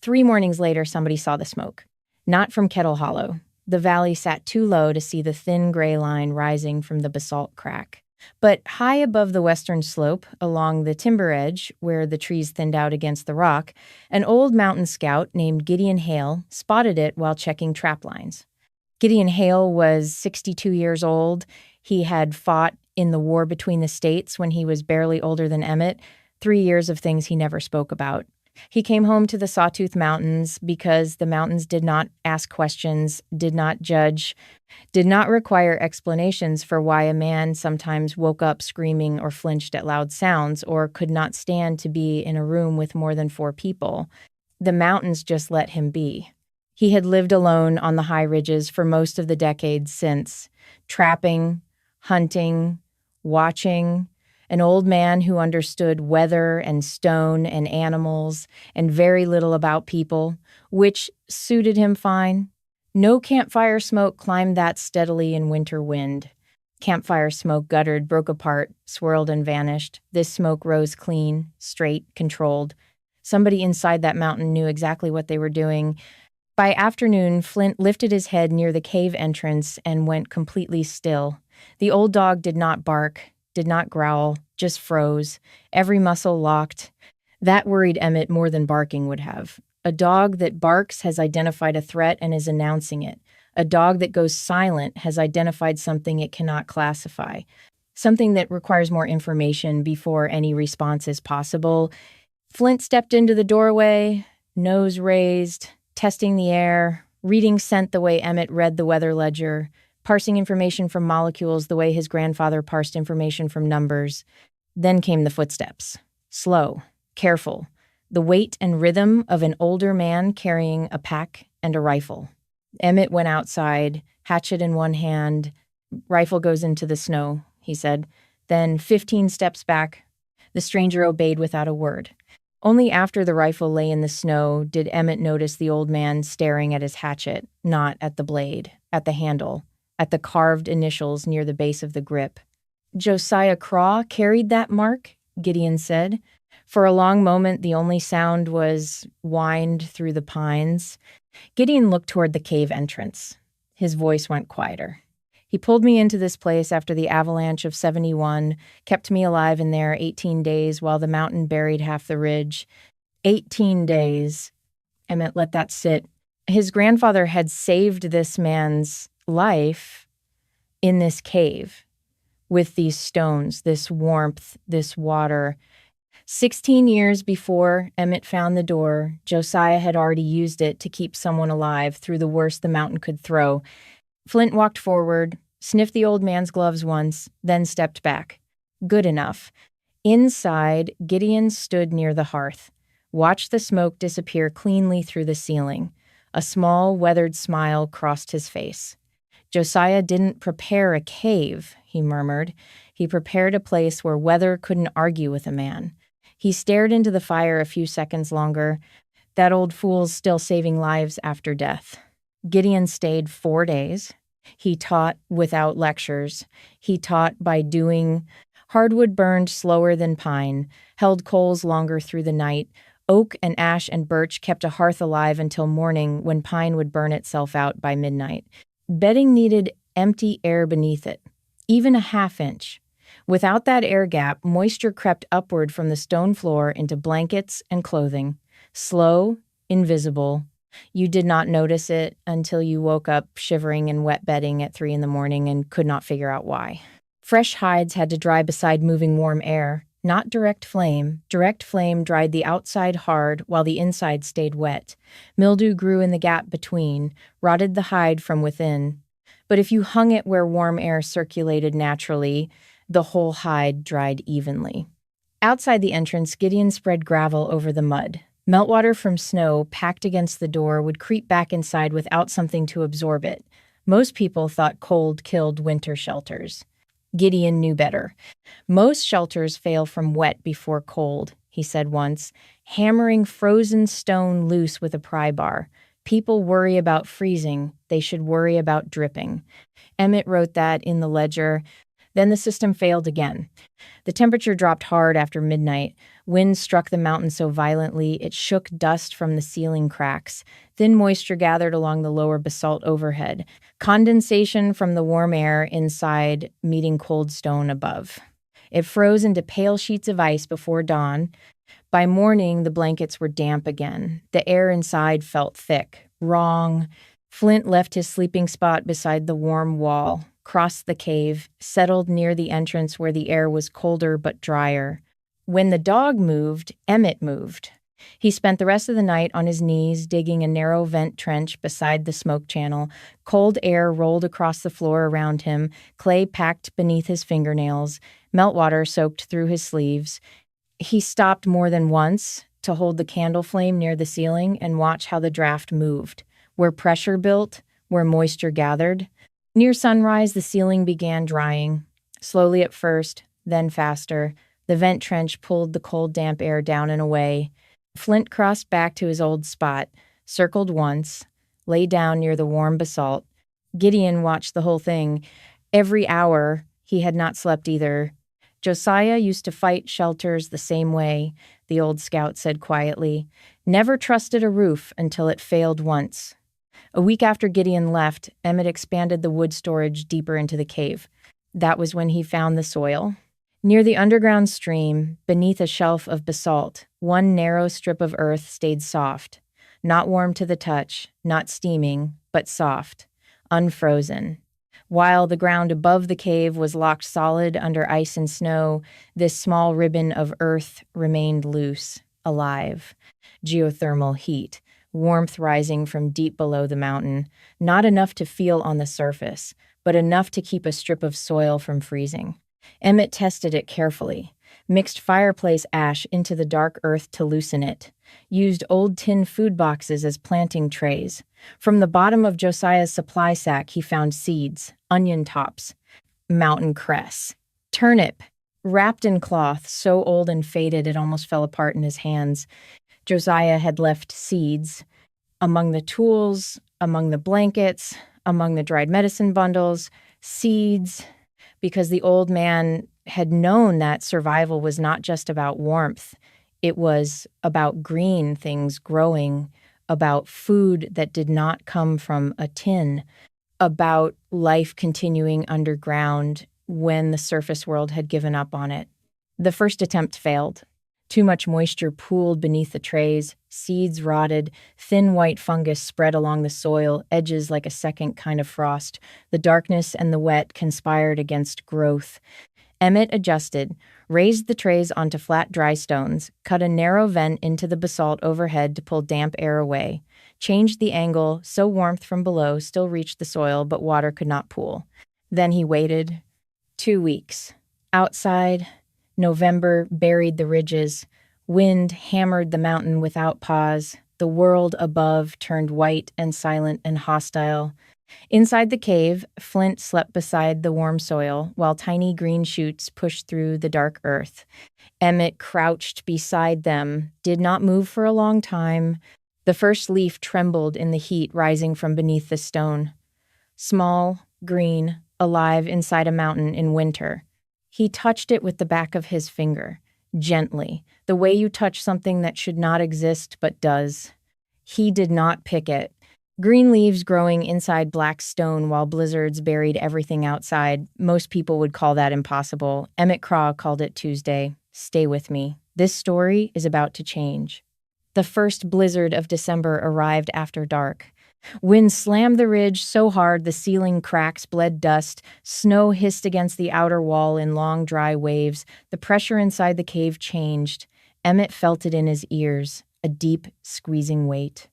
3 mornings later, somebody saw the smoke. Not from Kettle Hollow. The valley sat too low to see the thin gray line rising from the basalt crack. But high above the western slope, along the timber edge, where the trees thinned out against the rock, an old mountain scout named Gideon Hale spotted it while checking trap lines. Gideon Hale was 62 years old. He had fought in the war between the states when he was barely older than Emmett, 3 years of things he never spoke about. He came home to the Sawtooth Mountains because the mountains did not ask questions, did not judge, did not require explanations for why a man sometimes woke up screaming or flinched at loud sounds or could not stand to be in a room with more than 4 people. The mountains just let him be. He had lived alone on the high ridges for most of the decades since, trapping, hunting, watching, an old man who understood weather and stone and animals and very little about people, which suited him fine. No campfire smoke climbed that steadily in winter wind. Campfire smoke guttered, broke apart, swirled and vanished. This smoke rose clean, straight, controlled. Somebody inside that mountain knew exactly what they were doing. By afternoon, Flint lifted his head near the cave entrance and went completely still. The old dog did not bark, did not growl, just froze, every muscle locked. That worried Emmett more than barking would have. A dog that barks has identified a threat and is announcing it. A dog that goes silent has identified something it cannot classify, something that requires more information before any response is possible. Flint stepped into the doorway, nose raised, testing the air, reading scent the way Emmett read the weather ledger, parsing information from molecules the way his grandfather parsed information from numbers. Then came the footsteps. Slow, careful, the weight and rhythm of an older man carrying a pack and a rifle. Emmett went outside, hatchet in one hand. Rifle goes into the snow, he said. Then 15 steps back. The stranger obeyed without a word. Only after the rifle lay in the snow did Emmett notice the old man staring at his hatchet, not at the blade, at the handle, at the carved initials near the base of the grip. Josiah Craw carried that mark, Gideon said. For a long moment, the only sound was whined through the pines. Gideon looked toward the cave entrance. His voice went quieter. He pulled me into this place after the avalanche of 71, kept me alive in there 18 days while the mountain buried half the ridge. 18 days. Emmett let that sit. His grandfather had saved this man's life in this cave with these stones, this warmth, this water. 16 years before Emmett found the door, Josiah had already used it to keep someone alive through the worst the mountain could throw. Flint walked forward, sniffed the old man's gloves once, then stepped back. Good enough. Inside, Gideon stood near the hearth, watched the smoke disappear cleanly through the ceiling. A small, weathered smile crossed his face. Josiah didn't prepare a cave, he murmured. He prepared a place where weather couldn't argue with a man. He stared into the fire a few seconds longer. That old fool's still saving lives after death. Gideon stayed 4 days. He taught without lectures. He taught by doing. Hardwood burned slower than pine, held coals longer through the night. Oak and ash and birch kept a hearth alive until morning when pine would burn itself out by midnight. Bedding needed empty air beneath it, even a half-inch. Without that air gap, moisture crept upward from the stone floor into blankets and clothing. Slow, invisible. You did not notice it until you woke up shivering in wet bedding at 3 a.m. and could not figure out why. Fresh hides had to dry beside moving warm air, not direct flame. Direct flame dried the outside hard while the inside stayed wet. Mildew grew in the gap between, rotted the hide from within. But if you hung it where warm air circulated naturally, the whole hide dried evenly. Outside the entrance, Gideon spread gravel over the mud. Meltwater from snow packed against the door would creep back inside without something to absorb it. Most people thought cold killed winter shelters. Gideon knew better. Most shelters fail from wet before cold, he said once, hammering frozen stone loose with a pry bar. People worry about freezing. They should worry about dripping. Emmett wrote that in the ledger. Then the system failed again. The temperature dropped hard after midnight. Wind struck the mountain so violently it shook dust from the ceiling cracks. Thin moisture gathered along the lower basalt overhead. Condensation from the warm air inside meeting cold stone above. It froze into pale sheets of ice before dawn. By morning, the blankets were damp again. The air inside felt thick. Wrong. Flint left his sleeping spot beside the warm wall, crossed the cave, settled near the entrance where the air was colder but drier. When the dog moved, Emmett moved. He spent the rest of the night on his knees digging a narrow vent trench beside the smoke channel. Cold air rolled across the floor around him, clay packed beneath his fingernails, meltwater soaked through his sleeves. He stopped more than once to hold the candle flame near the ceiling and watch how the draft moved, where pressure built, where moisture gathered. Near sunrise, the ceiling began drying, slowly at first, then faster. The vent trench pulled the cold, damp air down and away. Flint crossed back to his old spot, circled once, lay down near the warm basalt. Gideon watched the whole thing. Every hour, he had not slept either. Josiah used to fight shelters the same way, the old scout said quietly. Never trusted a roof until it failed once. A week after Gideon left, Emmett expanded the wood storage deeper into the cave. That was when he found the soil. Near the underground stream, beneath a shelf of basalt, one narrow strip of earth stayed soft. Not warm to the touch, not steaming, but soft, unfrozen. While the ground above the cave was locked solid under ice and snow, this small ribbon of earth remained loose, alive. Geothermal heat, warmth rising from deep below the mountain, not enough to feel on the surface, but enough to keep a strip of soil from freezing. Emmett tested it carefully, mixed fireplace ash into the dark earth to loosen it, used old tin food boxes as planting trays. From the bottom of Josiah's supply sack, he found seeds, onion tops, mountain cress, turnip, wrapped in cloth so old and faded it almost fell apart in his hands. Josiah had left seeds among the tools, among the blankets, among the dried medicine bundles, seeds, because the old man had known that survival was not just about warmth. It was about green things growing, about food that did not come from a tin, about life continuing underground when the surface world had given up on it. The first attempt failed. Too much moisture pooled beneath the trays, seeds rotted, thin white fungus spread along the soil, edges like a second kind of frost. The darkness and the wet conspired against growth. Emmett adjusted, raised the trays onto flat dry stones, cut a narrow vent into the basalt overhead to pull damp air away, changed the angle so warmth from below still reached the soil but water could not pool. Then he waited. 2 weeks. Outside, November buried the ridges. Wind hammered the mountain without pause. The world above turned white and silent and hostile. Inside the cave, Flint slept beside the warm soil, while tiny green shoots pushed through the dark earth. Emmett crouched beside them, did not move for a long time. The first leaf trembled in the heat rising from beneath the stone. Small, green, alive inside a mountain in winter. He touched it with the back of his finger, gently, the way you touch something that should not exist but does. He did not pick it. Green leaves growing inside black stone while blizzards buried everything outside. Most people would call that impossible. Emmett Craw called it Tuesday. Stay with me. This story is about to change. The first blizzard of December arrived after dark. Wind slammed the ridge so hard the ceiling cracks bled dust. Snow hissed against the outer wall in long, dry waves. The pressure inside the cave changed. Emmett felt it in his ears, a deep, squeezing weight.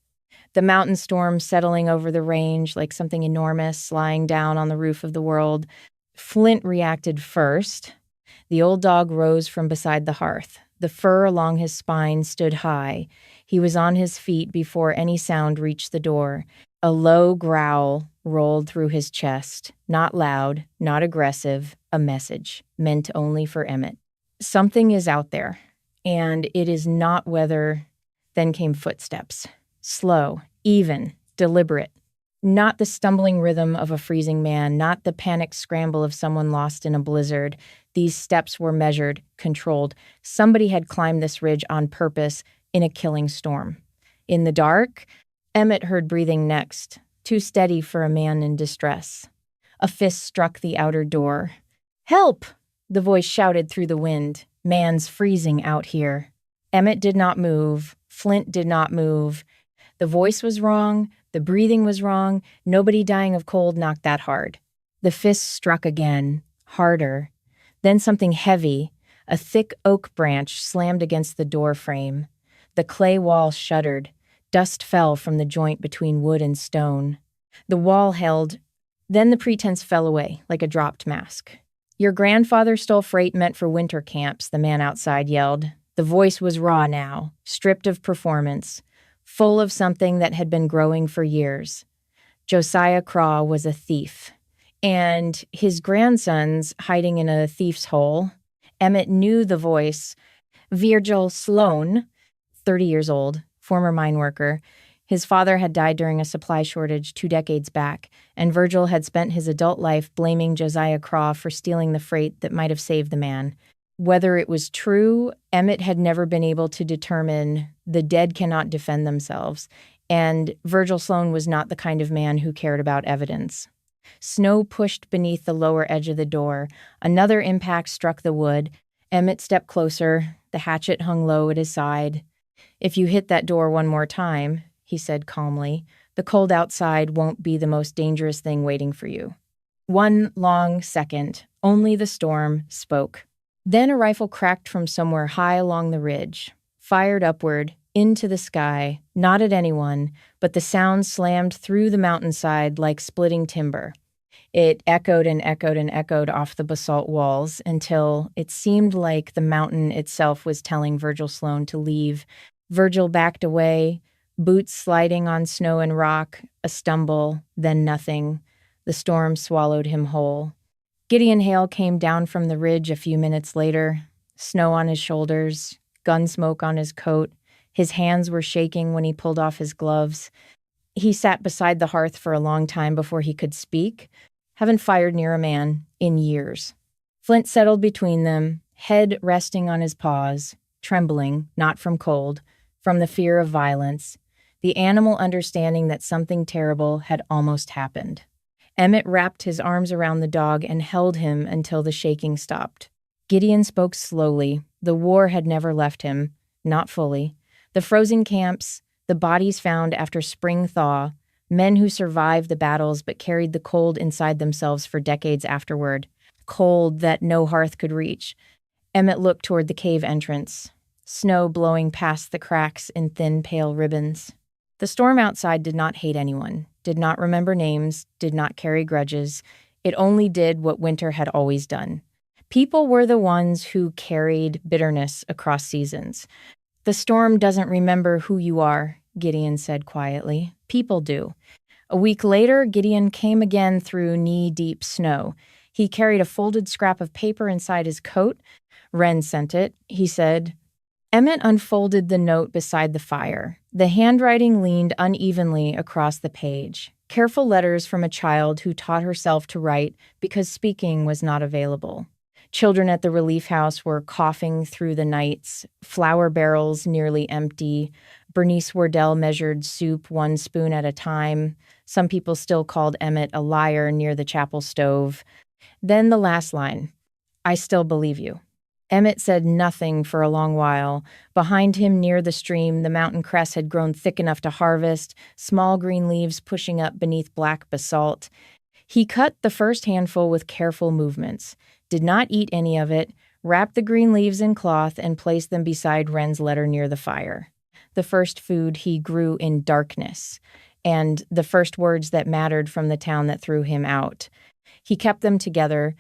The mountain storm settling over the range like something enormous lying down on the roof of the world. Flint reacted first. The old dog rose from beside the hearth. The fur along his spine stood high. He was on his feet before any sound reached the door. A low growl rolled through his chest. Not loud, not aggressive, a message meant only for Emmett. Something is out there, and it is not weather. Then came footsteps. Slow, even, deliberate. Not the stumbling rhythm of a freezing man, not the panicked scramble of someone lost in a blizzard. These steps were measured, controlled. Somebody had climbed this ridge on purpose in a killing storm. In the dark, Emmett heard breathing next, too steady for a man in distress. A fist struck the outer door. "Help!" the voice shouted through the wind. "Man's freezing out here." Emmett did not move. Flint did not move. The voice was wrong. The breathing was wrong. Nobody dying of cold knocked that hard. The fist struck again, harder. Then something heavy, a thick oak branch, slammed against the door frame. The clay wall shuddered. Dust fell from the joint between wood and stone. The wall held. Then the pretense fell away, like a dropped mask. "Your grandfather stole freight meant for winter camps," the man outside yelled. The voice was raw now, stripped of performance, full of something that had been growing for years. Josiah Craw was a thief, and his grandsons hiding in a thief's hole. Emmett knew the voice. Virgil Sloan, 30 years old, former mine worker. His father had died during a supply shortage 2 decades back, and Virgil had spent his adult life blaming Josiah Craw for stealing the freight that might have saved the man. Whether it was true, Emmett had never been able to determine. The dead cannot defend themselves, and Virgil Sloan was not the kind of man who cared about evidence. Snow pushed beneath the lower edge of the door. Another impact struck the wood. Emmett stepped closer. The hatchet hung low at his side. "If you hit that door one more time," he said calmly, "the cold outside won't be the most dangerous thing waiting for you." One long second, only the storm spoke. Then a rifle cracked from somewhere high along the ridge, fired upward, into the sky, not at anyone, but the sound slammed through the mountainside like splitting timber. It echoed and echoed and echoed off the basalt walls until it seemed like the mountain itself was telling Virgil Sloan to leave. Virgil backed away, boots sliding on snow and rock, a stumble, then nothing. The storm swallowed him whole. Gideon Hale came down from the ridge a few minutes later, snow on his shoulders, gun smoke on his coat. His hands were shaking when he pulled off his gloves. He sat beside the hearth for a long time before he could speak. Haven't fired near a man in years. Flint settled between them, head resting on his paws, trembling, not from cold, from the fear of violence, the animal understanding that something terrible had almost happened. Emmett wrapped his arms around the dog and held him until the shaking stopped. Gideon spoke slowly. The war had never left him, not fully. The frozen camps, the bodies found after spring thaw, men who survived the battles but carried the cold inside themselves for decades afterward, cold that no hearth could reach. Emmett looked toward the cave entrance, snow blowing past the cracks in thin, pale ribbons. The storm outside did not hate anyone, did not remember names, did not carry grudges. It only did what winter had always done. People were the ones who carried bitterness across seasons. "The storm doesn't remember who you are," Gideon said quietly. "People do." A week later, Gideon came again through knee-deep snow. He carried a folded scrap of paper inside his coat. "Wren sent it," he said. Emmett unfolded the note beside the fire. The handwriting leaned unevenly across the page. Careful letters from a child who taught herself to write because speaking was not available. Children at the relief house were coughing through the nights, flour barrels nearly empty. Bernice Wardell measured soup 1 spoon at a time. Some people still called Emmett a liar near the chapel stove. Then the last line, "I still believe you." Emmett said nothing for a long while. Behind him near the stream, the mountain cress had grown thick enough to harvest, small green leaves pushing up beneath black basalt. He cut the first handful with careful movements, did not eat any of it, wrapped the green leaves in cloth and placed them beside Wren's letter near the fire. the first food he grew in darkness, and the first words that mattered from the town that threw him out. He kept them together.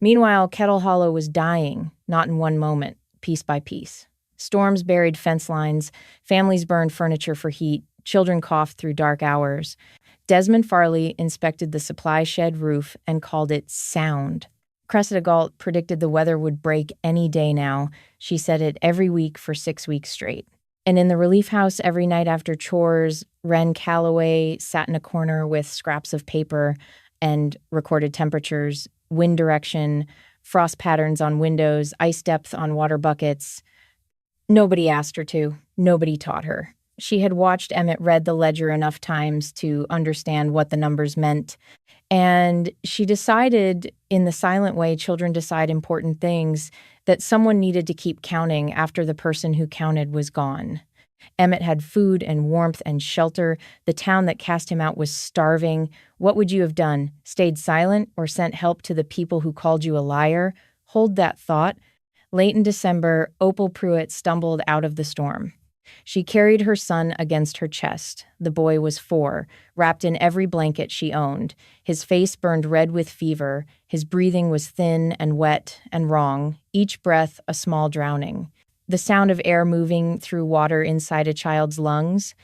Meanwhile, Kettle Hollow was dying, not in one moment, piece by piece. Storms buried fence lines, families burned furniture for heat, children coughed through dark hours. Desmond Farley inspected the supply shed roof and called it sound. Cressida Galt predicted the weather would break any day now. She said it every week for 6 weeks straight. And in the relief house every night after chores, Wren Calloway sat in a corner with scraps of paper and recorded temperatures, wind direction, frost patterns on windows, ice depth on water buckets. Nobody asked her to. Nobody taught her. She had watched Emmett read the ledger enough times to understand what the numbers meant. And she decided, in the silent way children decide important things, that someone needed to keep counting after the person who counted was gone. Emmett had food and warmth and shelter. The town that cast him out was starving. What would you have done? Stayed silent or sent help to the people who called you a liar? Hold that thought. Late in December, Opal Pruitt stumbled out of the storm. She carried her son against her chest. The boy was 4, wrapped in every blanket she owned. His face burned red with fever. His breathing was thin and wet and wrong, each breath a small drowning. The sound of air moving through water inside a child's lungs.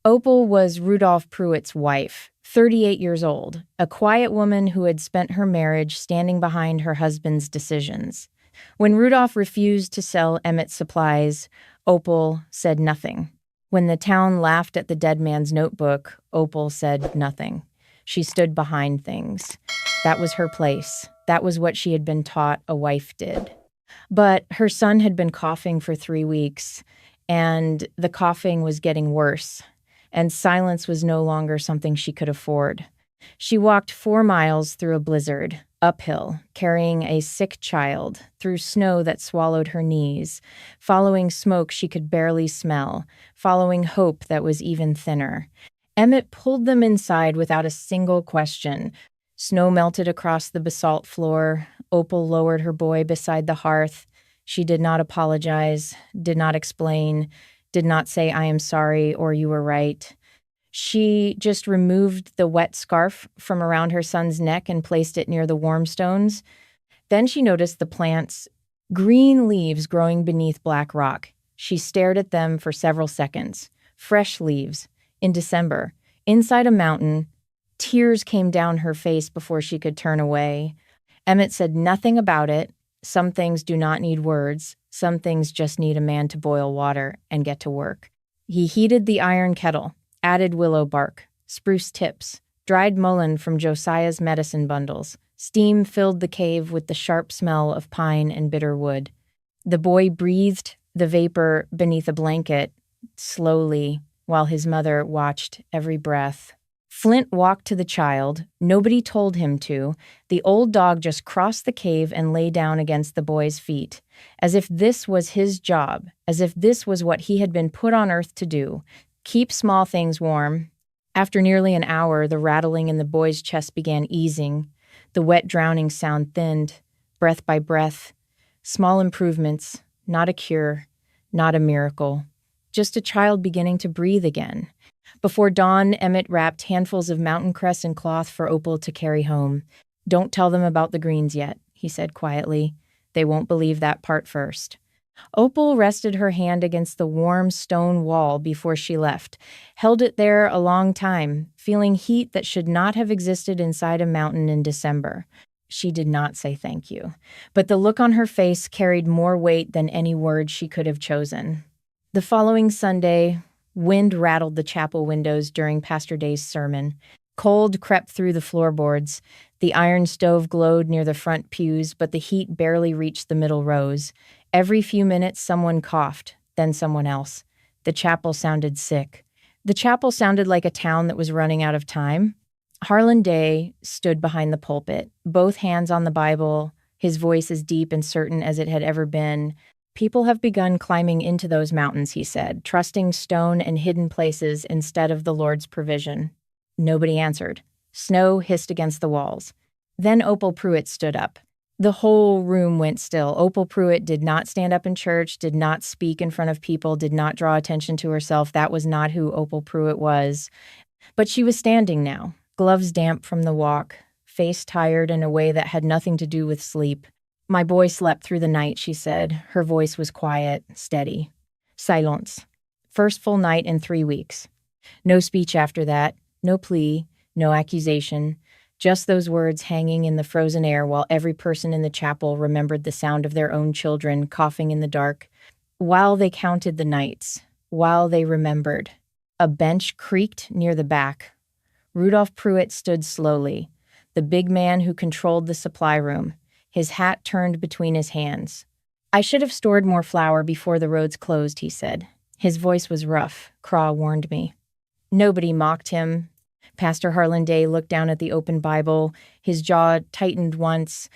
Opal was Rudolph Pruitt's wife, 38 years old, a quiet woman who had spent her marriage standing behind her husband's decisions. When Rudolph refused to sell Emmett's supplies, Opal said nothing. When the town laughed at the dead man's notebook, Opal said nothing. She stood behind things. That was her place. That was what she had been taught a wife did. But her son had been coughing for 3 weeks, and the coughing was getting worse, and silence was no longer something she could afford. She walked 4 miles through a blizzard, uphill, carrying a sick child, through snow that swallowed her knees, following smoke she could barely smell, following hope that was even thinner. Emmett pulled them inside without a single question. Snow melted across the basalt floor. Opal lowered her boy beside the hearth. She did not apologize, did not explain, did not say, "I am sorry," or "you were right." She just removed the wet scarf from around her son's neck and placed it near the warm stones. Then she noticed the plant's green leaves growing beneath black rock. She stared at them for several seconds. Fresh leaves, in December, inside a mountain. Tears came down her face before she could turn away. Emmett said nothing about it. Some things do not need words. Some things just need a man to boil water and get to work. He heated the iron kettle, added willow bark, spruce tips, dried mullein from Josiah's medicine bundles. Steam filled the cave with the sharp smell of pine and bitter wood. The boy breathed the vapor beneath a blanket, slowly, while his mother watched every breath. Flint walked to the child. Nobody told him to. The old dog just crossed the cave and lay down against the boy's feet, as if this was his job, as if this was what he had been put on earth to do. Keep small things warm. After nearly an hour, the rattling in the boy's chest began easing. The wet drowning sound thinned, breath by breath. Small improvements, not a cure, not a miracle. Just a child beginning to breathe again. Before dawn, Emmett wrapped handfuls of mountain cress and cloth for Opal to carry home. "Don't tell them about the greens yet," he said quietly. "They won't believe that part first." Opal rested her hand against the warm stone wall before she left, held it there a long time, feeling heat that should not have existed inside a mountain in December. She did not say thank you, but the look on her face carried more weight than any word she could have chosen. The following Sunday, wind rattled the chapel windows during Pastor Day's sermon. Cold crept through the floorboards. The iron stove glowed near the front pews, but the heat barely reached the middle rows. Every few minutes, someone coughed, then someone else. The chapel sounded sick. The chapel sounded like a town that was running out of time. Harlan Day stood behind the pulpit, both hands on the Bible, his voice as deep and certain as it had ever been. "People have begun climbing into those mountains," he said, "trusting stone and hidden places instead of the Lord's provision." Nobody answered. Snow hissed against the walls. Then Opal Pruitt stood up. The whole room went still. Opal Pruitt did not stand up in church, did not speak in front of people, did not draw attention to herself. That was not who Opal Pruitt was. But she was standing now, gloves damp from the walk, face tired in a way that had nothing to do with sleep. My boy slept through the night, she said. Her voice was quiet, steady. Silence. First full night in 3 weeks. No speech after that, no plea, no accusation. Just those words hanging in the frozen air while every person in the chapel remembered the sound of their own children coughing in the dark. While they counted the nights, while they remembered. A bench creaked near the back. Rudolph Pruitt stood slowly, the big man who controlled the supply room, his hat turned between his hands. "I should have stored more flour before the roads closed," he said. His voice was rough, Craw warned me. Nobody mocked him. Pastor Harlan Day looked down at the open Bible. His jaw tightened once.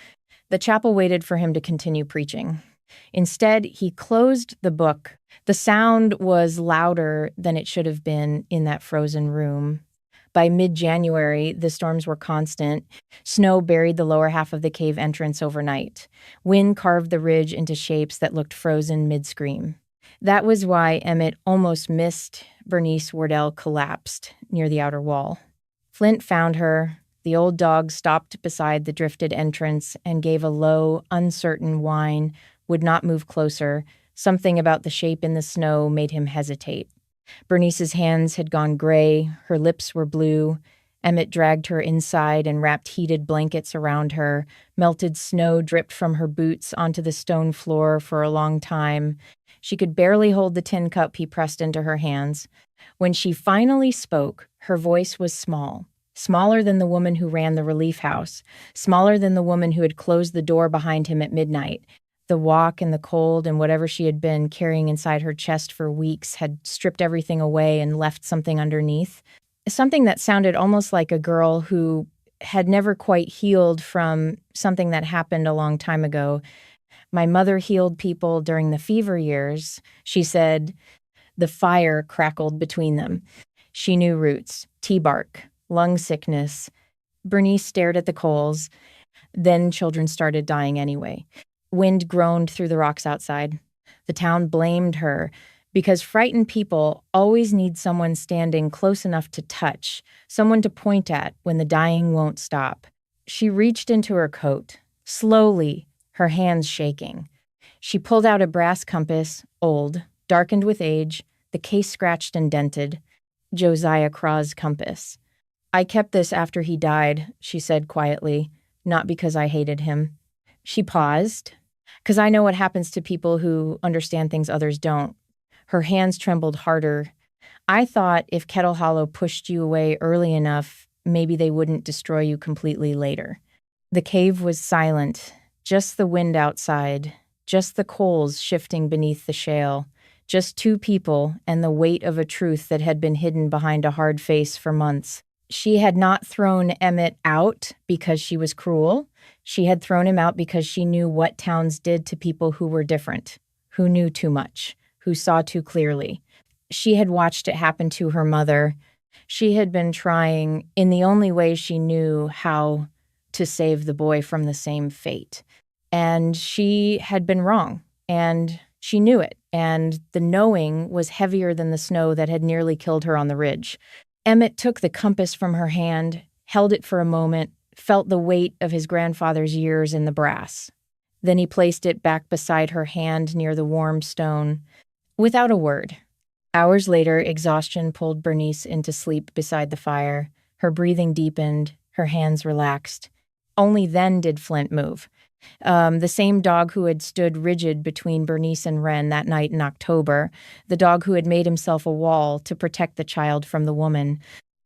The chapel waited for him to continue preaching. Instead, he closed the book. The sound was louder than it should have been in that frozen room. By mid-January, the storms were constant. Snow buried the lower half of the cave entrance overnight. Wind carved the ridge into shapes that looked frozen mid-scream. That was why Emmett almost missed Bernice Wardell collapsed near the outer wall. Flint found her. The old dog stopped beside the drifted entrance and gave a low, uncertain whine, would not move closer. Something about the shape in the snow made him hesitate. Bernice's hands had gone gray, her lips were blue. Emmett dragged her inside and wrapped heated blankets around her. Melted snow dripped from her boots onto the stone floor for a long time. She could barely hold the tin cup he pressed into her hands. When she finally spoke, her voice was small, smaller than the woman who ran the relief house, smaller than the woman who had closed the door behind him at midnight. The walk and the cold and whatever she had been carrying inside her chest for weeks had stripped everything away and left something underneath. Something that sounded almost like a girl who had never quite healed from something that happened a long time ago. "My mother healed people during the fever years," she said. The fire crackled between them. She knew roots, tea bark, lung sickness. Bernice stared at the coals. Then children started dying anyway. Wind groaned through the rocks outside. The town blamed her because frightened people always need someone standing close enough to touch, someone to point at when the dying won't stop. She reached into her coat, slowly, her hands shaking. She pulled out a brass compass, old, darkened with age, the case scratched and dented. Josiah Craw's compass. "I kept this after he died," she said quietly, "not because I hated him." She paused, "because I know what happens to people who understand things others don't." Her hands trembled harder. "I thought if Kettle Hollow pushed you away early enough, maybe they wouldn't destroy you completely later." The cave was silent, just the wind outside, just the coals shifting beneath the shale, just two people and the weight of a truth that had been hidden behind a hard face for months. She had not thrown Emmett out because she was cruel. She had thrown him out because she knew what towns did to people who were different, who knew too much, who saw too clearly. She had watched it happen to her mother. She had been trying, in the only way she knew how, to save the boy from the same fate. And she had been wrong, and she knew it, and the knowing was heavier than the snow that had nearly killed her on the ridge. Emmett took the compass from her hand, held it for a moment, felt the weight of his grandfather's years in the brass. Then he placed it back beside her hand near the warm stone, without a word. Hours later, exhaustion pulled Bernice into sleep beside the fire. Her breathing deepened, her hands relaxed. Only then did Flint move. The same dog who had stood rigid between Bernice and Wren that night in October, the dog who had made himself a wall to protect the child from the woman.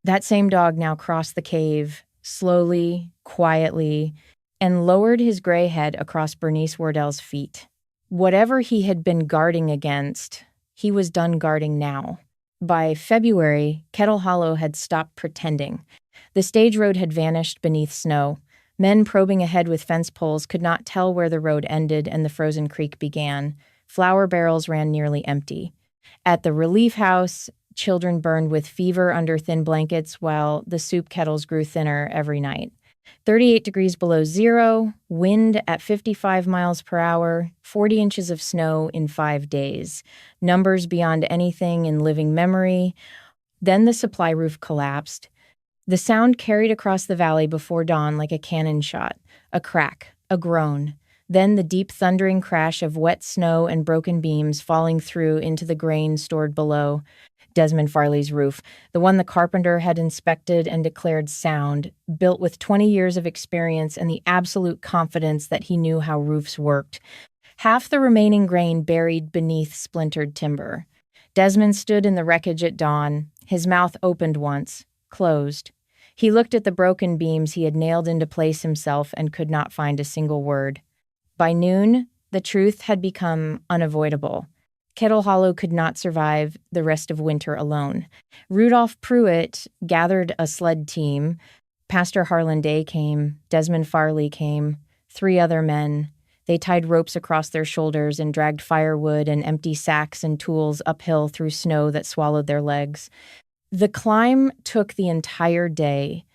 That same dog now crossed the cave, slowly, quietly, and lowered his gray head across Bernice Wardell's feet. Whatever he had been guarding against, he was done guarding now. By February, Kettle Hollow had stopped pretending. The stage road had vanished beneath snow. Men probing ahead with fence poles could not tell where the road ended and the frozen creek began. Flour barrels ran nearly empty. At the relief house, children burned with fever under thin blankets while the soup kettles grew thinner every night. 38 degrees below zero, wind at 55 miles per hour, 40 inches of snow in 5 days. Numbers beyond anything in living memory. Then the supply roof collapsed. The sound carried across the valley before dawn like a cannon shot, a crack, a groan. Then the deep thundering crash of wet snow and broken beams falling through into the grain stored below. Desmond Farley's roof, the one the carpenter had inspected and declared sound, built with 20 years of experience and the absolute confidence that he knew how roofs worked. Half the remaining grain buried beneath splintered timber. Desmond stood in the wreckage at dawn, his mouth opened once, closed. He looked at the broken beams he had nailed into place himself and could not find a single word. By noon, the truth had become unavoidable. Kettle Hollow could not survive the rest of winter alone. Rudolph Pruitt gathered a sled team. Pastor Harlan Day came. Desmond Farley came. 3 other men. They tied ropes across their shoulders and dragged firewood and empty sacks and tools uphill through snow that swallowed their legs. The climb took the entire day.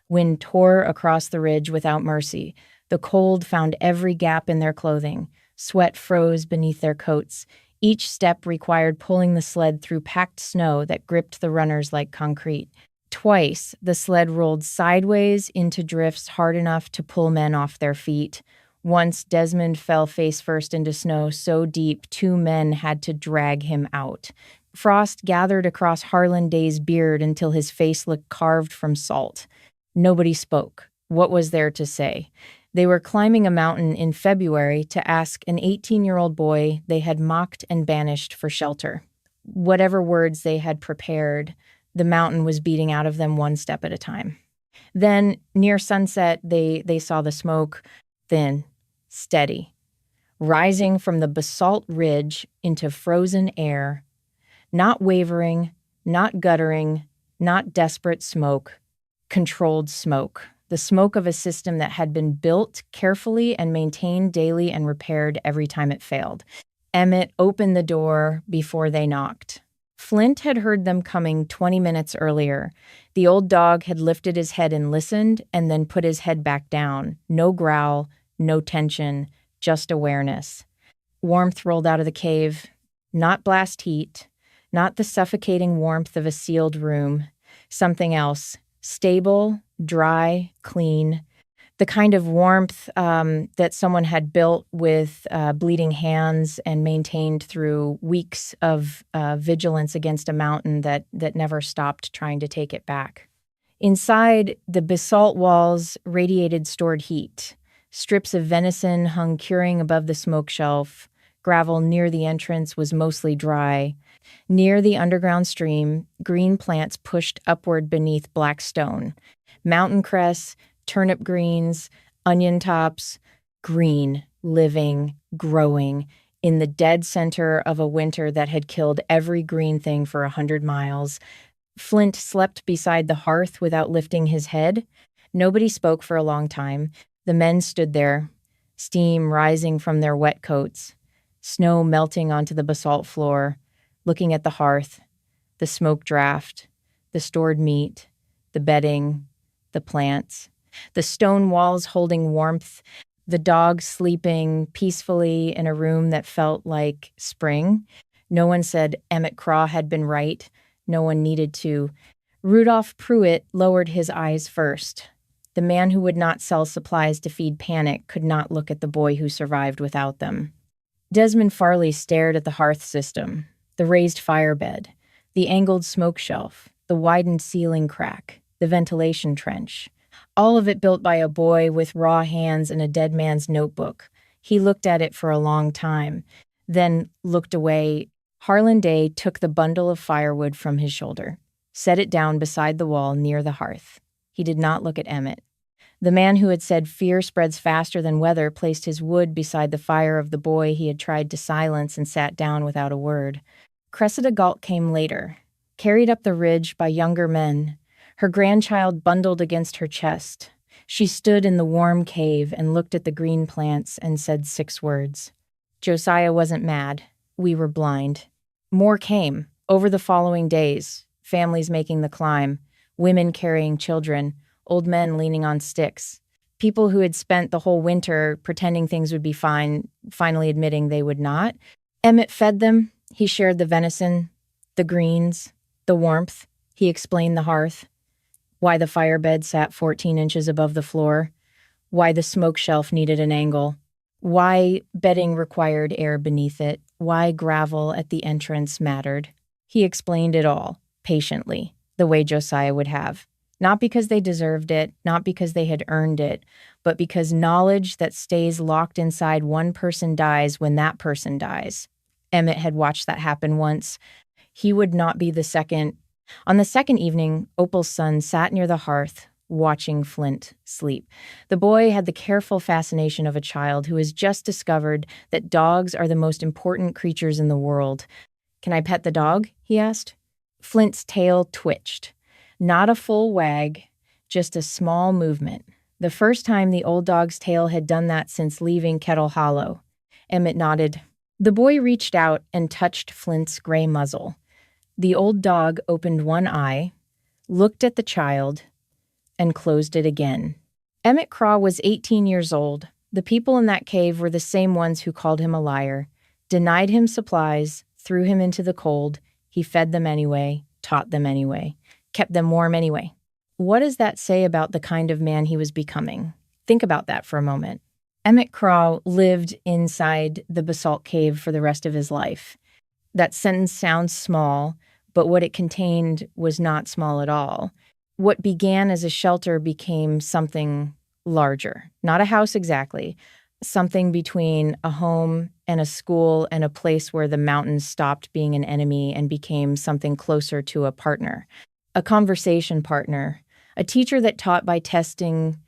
Wind tore across the ridge without mercy. The cold found every gap in their clothing. Sweat froze beneath their coats. Each step required pulling the sled through packed snow that gripped the runners like concrete. Twice, the sled rolled sideways into drifts hard enough to pull men off their feet. Once, Desmond fell face first into snow so deep 2 men had to drag him out. Frost gathered across Harlan Day's beard until his face looked carved from salt. Nobody spoke. What was there to say? They were climbing a mountain in February to ask an 18-year-old boy they had mocked and banished for shelter. Whatever words they had prepared, the mountain was beating out of them one step at a time. Then, near sunset, they saw the smoke, thin, steady, rising from the basalt ridge into frozen air, not wavering, not guttering, not desperate smoke, controlled smoke. The smoke of a system that had been built carefully and maintained daily and repaired every time it failed. Emmett opened the door before they knocked. Flint had heard them coming 20 minutes earlier. The old dog had lifted his head and listened, and then put his head back down. No growl, no tension, just awareness. Warmth rolled out of the cave. Not blast heat, not the suffocating warmth of a sealed room. Something else. Stable, dry, clean, the kind of warmth that someone had built with bleeding hands and maintained through weeks of vigilance against a mountain that never stopped trying to take it back. Inside, the basalt walls radiated stored heat. Strips of venison hung curing above the smoke shelf. Gravel near the entrance was mostly dry. Near the underground stream, green plants pushed upward beneath black stone. Mountain cress, turnip greens, onion tops, green, living, growing, in the dead center of a winter that had killed every green thing for 100 miles. Flint slept beside the hearth without lifting his head. Nobody spoke for a long time. The men stood there, steam rising from their wet coats, snow melting onto the basalt floor, looking at the hearth, the smoke draft, the stored meat, the bedding, the plants, the stone walls holding warmth, the dog sleeping peacefully in a room that felt like spring. No one said Emmett Craw had been right. No one needed to. Rudolph Pruitt lowered his eyes first. The man who would not sell supplies to feed panic could not look at the boy who survived without them. Desmond Farley stared at the hearth system, the raised firebed, the angled smoke shelf, the widened ceiling crack, the ventilation trench. All of it built by a boy with raw hands and a dead man's notebook. He looked at it for a long time, then looked away. Harlan Day took the bundle of firewood from his shoulder, set it down beside the wall near the hearth. He did not look at Emmett. The man who had said fear spreads faster than weather placed his wood beside the fire of the boy he had tried to silence and sat down without a word. Cressida Galt came later, carried up the ridge by younger men, her grandchild bundled against her chest. She stood in the warm cave and looked at the green plants and said 6 words. Josiah wasn't mad. We were blind. More came, over the following days, families making the climb, women carrying children, old men leaning on sticks. People who had spent the whole winter pretending things would be fine, finally admitting they would not. Emmett fed them. He shared the venison, the greens, the warmth. He explained the hearth, why the firebed sat 14 inches above the floor, why the smoke shelf needed an angle, why bedding required air beneath it, why gravel at the entrance mattered. He explained it all, patiently, the way Josiah would have. Not because they deserved it, not because they had earned it, but because knowledge that stays locked inside one person dies when that person dies. Emmett had watched that happen once. He would not be the second. On the second evening, Opal's son sat near the hearth, watching Flint sleep. The boy had the careful fascination of a child who has just discovered that dogs are the most important creatures in the world. "Can I pet the dog?" he asked. Flint's tail twitched. Not a full wag, just a small movement. The first time the old dog's tail had done that since leaving Kettle Hollow. Emmett nodded. The boy reached out and touched Flint's gray muzzle. The old dog opened one eye, looked at the child, and closed it again. Emmett Craw was 18 years old. The people in that cave were the same ones who called him a liar, denied him supplies, threw him into the cold. He fed them anyway, taught them anyway, kept them warm anyway. What does that say about the kind of man he was becoming? Think about that for a moment. Emmett Craw lived inside the basalt cave for the rest of his life. That sentence sounds small, but what it contained was not small at all. What began as a shelter became something larger. Not a house exactly, something between a home and a school and a place where the mountains stopped being an enemy and became something closer to a partner. A conversation partner, a teacher that taught by testing.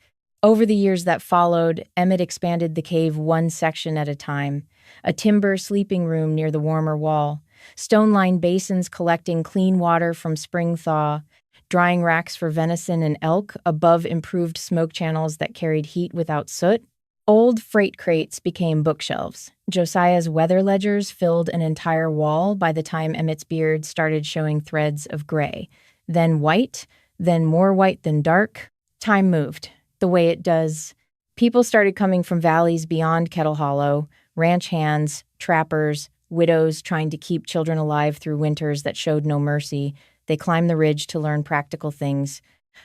Over the years that followed, Emmett expanded the cave one section at a time. A timber sleeping room near the warmer wall, stone-lined basins collecting clean water from spring thaw, drying racks for venison and elk above improved smoke channels that carried heat without soot. Old freight crates became bookshelves. Josiah's weather ledgers filled an entire wall by the time Emmett's beard started showing threads of gray. Then white, then more white than dark. Time moved, the way it does. People started coming from valleys beyond Kettle Hollow, ranch hands, trappers, widows trying to keep children alive through winters that showed no mercy. They climbed the ridge to learn practical things.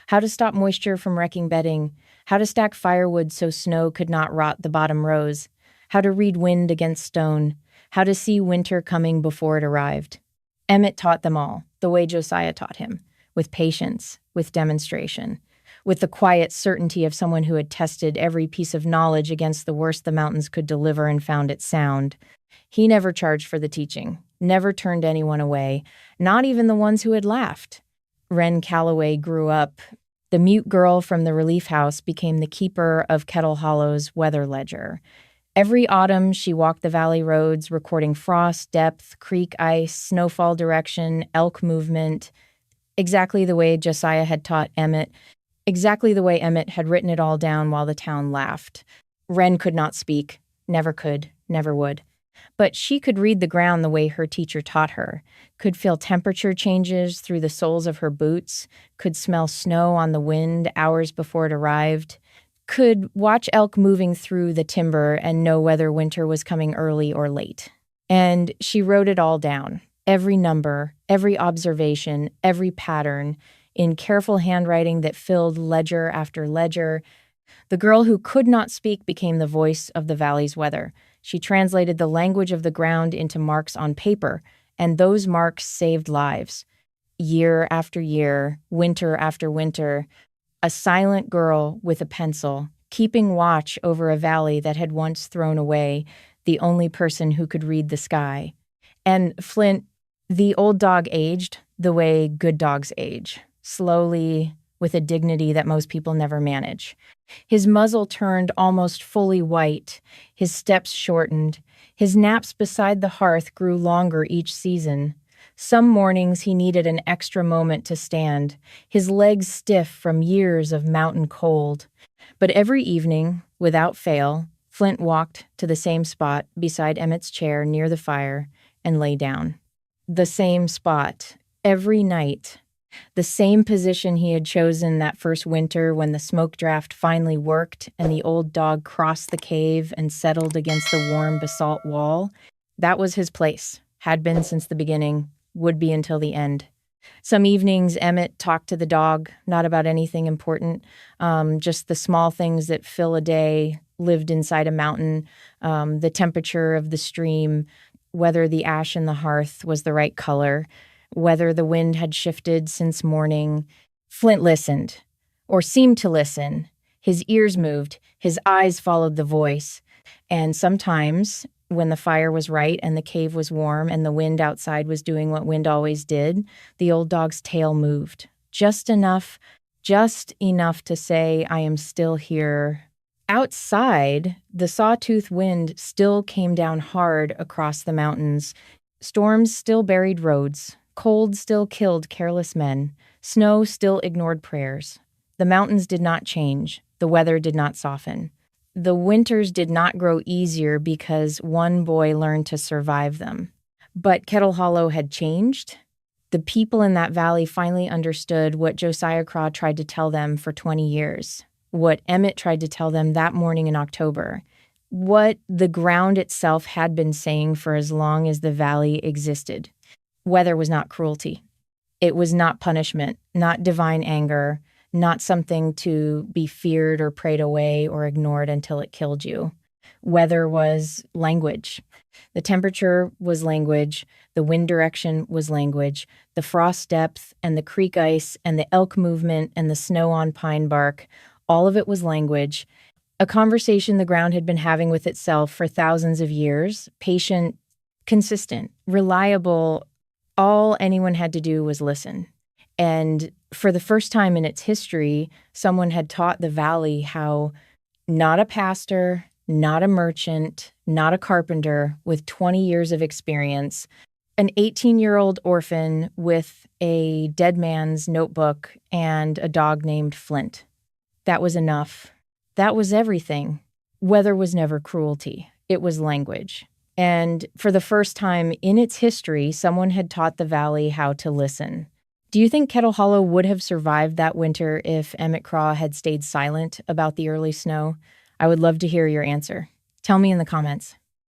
How to stop moisture from wrecking bedding, how to stack firewood so snow could not rot the bottom rows, how to read wind against stone, how to see winter coming before it arrived. Emmett taught them all, the way Josiah taught him, with patience, with demonstration, with the quiet certainty of someone who had tested every piece of knowledge against the worst the mountains could deliver and found it sound. He never charged for the teaching, never turned anyone away, not even the ones who had laughed. Wren Calloway grew up. The mute girl from the relief house became the keeper of Kettle Hollow's weather ledger. Every autumn, she walked the valley roads, recording frost, depth, creek ice, snowfall direction, elk movement, exactly the way Josiah had taught Emmett, exactly the way Emmett had written it all down while the town laughed. Wren could not speak, never could, never would. But she could read the ground the way her teacher taught her, could feel temperature changes through the soles of her boots, could smell snow on the wind hours before it arrived, could watch elk moving through the timber and know whether winter was coming early or late. And she wrote it all down, every number, every observation, every pattern, in careful handwriting that filled ledger after ledger. The girl who could not speak became the voice of the valley's weather. She translated the language of the ground into marks on paper, and those marks saved lives. Year after year, winter after winter, a silent girl with a pencil, keeping watch over a valley that had once thrown away the only person who could read the sky. And Flint, the old dog, aged the way good dogs age, slowly, with a dignity that most people never manage. His muzzle turned almost fully white, his steps shortened, his naps beside the hearth grew longer each season. Some mornings he needed an extra moment to stand, his legs stiff from years of mountain cold. But every evening, without fail, Flint walked to the same spot beside Emmett's chair near the fire and lay down. The same spot, every night, The same position he had chosen that first winter when the smoke draft finally worked and the old dog crossed the cave and settled against the warm basalt wall. That was his place, had been since the beginning, would be until the end. Some evenings, Emmett talked to the dog, not about anything important, just the small things that fill a day, lived inside a mountain, the temperature of the stream, whether the ash in the hearth was the right color, whether the wind had shifted since morning. Flint listened, or seemed to listen. His ears moved, his eyes followed the voice. And sometimes, when the fire was right and the cave was warm and the wind outside was doing what wind always did, the old dog's tail moved. Just enough to say, I am still here. Outside, the sawtooth wind still came down hard across the mountains. Storms still buried roads. Cold still killed careless men. Snow still ignored prayers. The mountains did not change. The weather did not soften. The winters did not grow easier because one boy learned to survive them. But Kettle Hollow had changed. The people in that valley finally understood what Josiah Craw tried to tell them for 20 years, what Emmett tried to tell them that morning in October, what the ground itself had been saying for as long as the valley existed. Weather was not cruelty. It was not punishment, not divine anger, not something to be feared or prayed away or ignored until it killed you. Weather was language. The temperature was language. The wind direction was language. The frost depth and the creek ice and the elk movement and the snow on pine bark, all of it was language. A conversation the ground had been having with itself for thousands of years, patient, consistent, reliable. All anyone had to do was listen. And for the first time in its history, someone had taught the valley how not a pastor, not a merchant, not a carpenter with 20 years of experience, an 18-year-old orphan with a dead man's notebook and a dog named Flint. That was enough. That was everything. Weather was never cruelty. It was language. And for the first time in its history, someone had taught the valley how to listen. Do you think Kettle Hollow would have survived that winter if Emmett Craw had stayed silent about the early snow? I would love to hear your answer. Tell me in the comments.